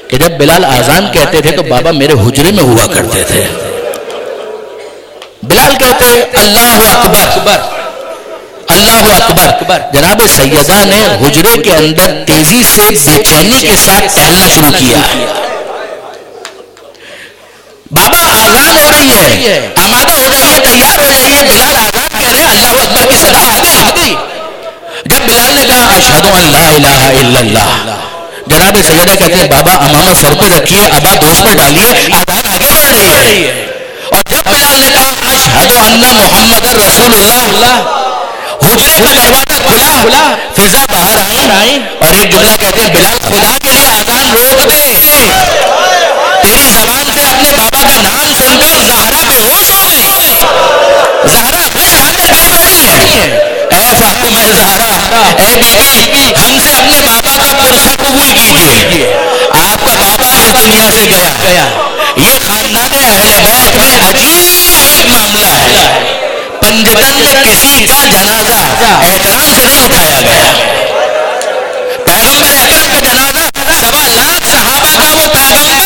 کہ جب بلال آزان کہتے تھے تو بابا میرے حجرے میں ہوا کرتے تھے۔ بلال کہتے اللہ اکبر، اللہ اکبر۔ جناب سیدہ نے حجرے کے اندر تیزی سے بے چینی کے ساتھ ٹہلنا شروع کیا۔ بابا آزان ہو رہی ہے، آمادہ ہو جائیے، تیار ہو جائیے، بلال آزان کہہ رہے ہیں، اللہ اکبر کی صدا آ گئی۔ جب بلال نے کہا اشہد ان لا الہ الا اللہ، جناب سیدہ کہتے ہیں بابا امامہ سر پہ رکھیے، ابا دوست میں ڈالیے، آزان آگے بڑھ رہی ہے۔ اور جب بلال نے کہا اشہد ان محمد رسول اللہ، حجرے کا دروازہ کھلا، فضہ باہر آئی اور ایک جملہ کہتے ہیں بلال خدا کے لیے آزان روک دے، تیری زبان سے اپنے بابا کا نام سن کر زہرا بے ہوش ہو گئی۔ زہرا اپنی شہادت کہہ رہی ہے، اے فاطمہ زہرا، اے بیٹی، ہم سے اپنے بابا کی پرسہ قبول کیجئے۔ آپ کا بابا آج دنیا سے گیا. یہ خاندان اہل بیت میں عجیب معاملہ ہے. پنجتن میں کسی کا جنازہ احترام سے نہیں اٹھایا گیا. پیغمبر اکرم کا جنازہ 1.25 صحابہ کا وہ پیغمبر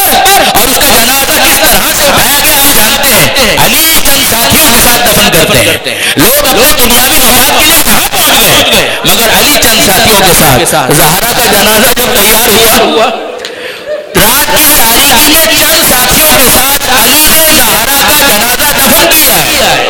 اور اس کا جنازہ کس طرح سے اٹھایا گیا ہم جانتے ہیں. علی چند ساتھیوں کے ساتھ دفن کرتے ہیں. لوگ اپنے دنیاوی مفاد کے لیے وہاں پہنچ گئے مگر علی چند ساتھیوں کے ساتھ. زہرا کا جنازہ جب تیار ہوا رات کی تاریکی میں چند ساتھیوں کے ساتھ علی نے زہرا کا جنازہ دفن کیا ہے.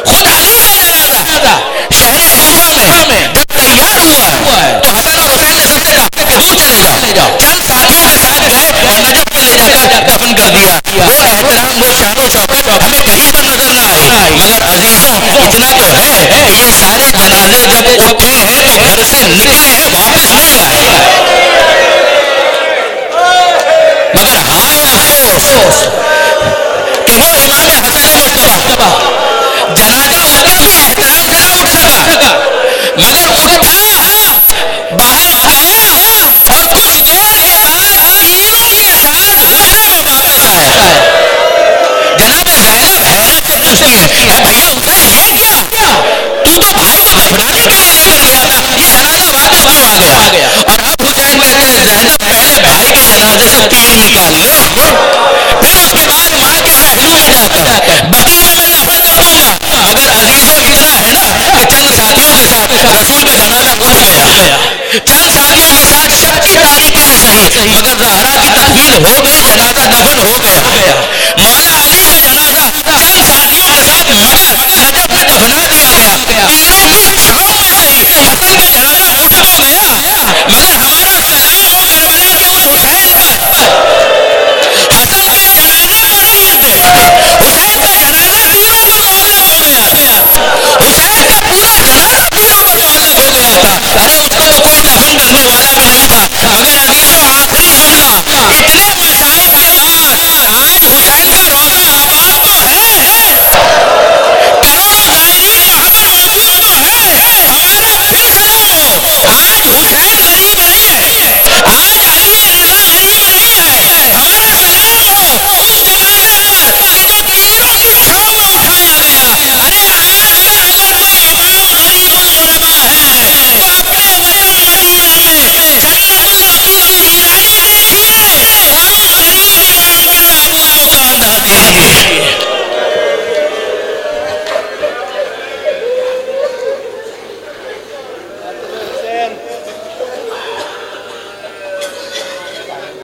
خود علی آیا تھا شہر کوفہ میں. جب تیار ہوا ہے تو حسن اور حسین نے سب سے کہا کہ دور چلے جاؤ. چند ساتھیوں کے ساتھ گئے اور نجف میں لے جا کر دفن کر دیا. وہ احترام وہ شان و شوکت ہمیں کہیں پر نظر نہ آئی. مگر عزیزوں اتنا تو ہے یہ سارے جنازے جب اٹھے ہیں تو گھر سے نکلے ہیں واپس نہیں آئے. مگر ہائے افسوس کہ وہ امام حسن مجتبی جنازہ اس کا بھی احترام سے نہ اٹھ سکا مگر اٹھا باہر آیا اور کچھ دور گیا. یوں یہ سارا غصہ میں واپس آیا. جناب زینب حیرت سے پوچھتی ہے کہ بھیا حسین یہ کیا؟ تو بھائی کو گھبرانے کے لیے لے کر گیا تھا, یہ جنازہ واپس کیوں آ گیا؟ اور اب حسین کہتے ہیں زینب پہلے بھائی کے جنازے سے تیر نکال لو پھر اس کے بعد ماں کے پہلو میں جا کر بقیہ میں دفن کر دوں گا. مگر عزیزوں اتنا ہے نا کہ چند ساتھیوں کے ساتھ رسول کا جنازہ اٹھ گیا. چند ساتھیوں کے ساتھ شب کی تاریکی میں صحیح مگر زہرا کی تکفین ہو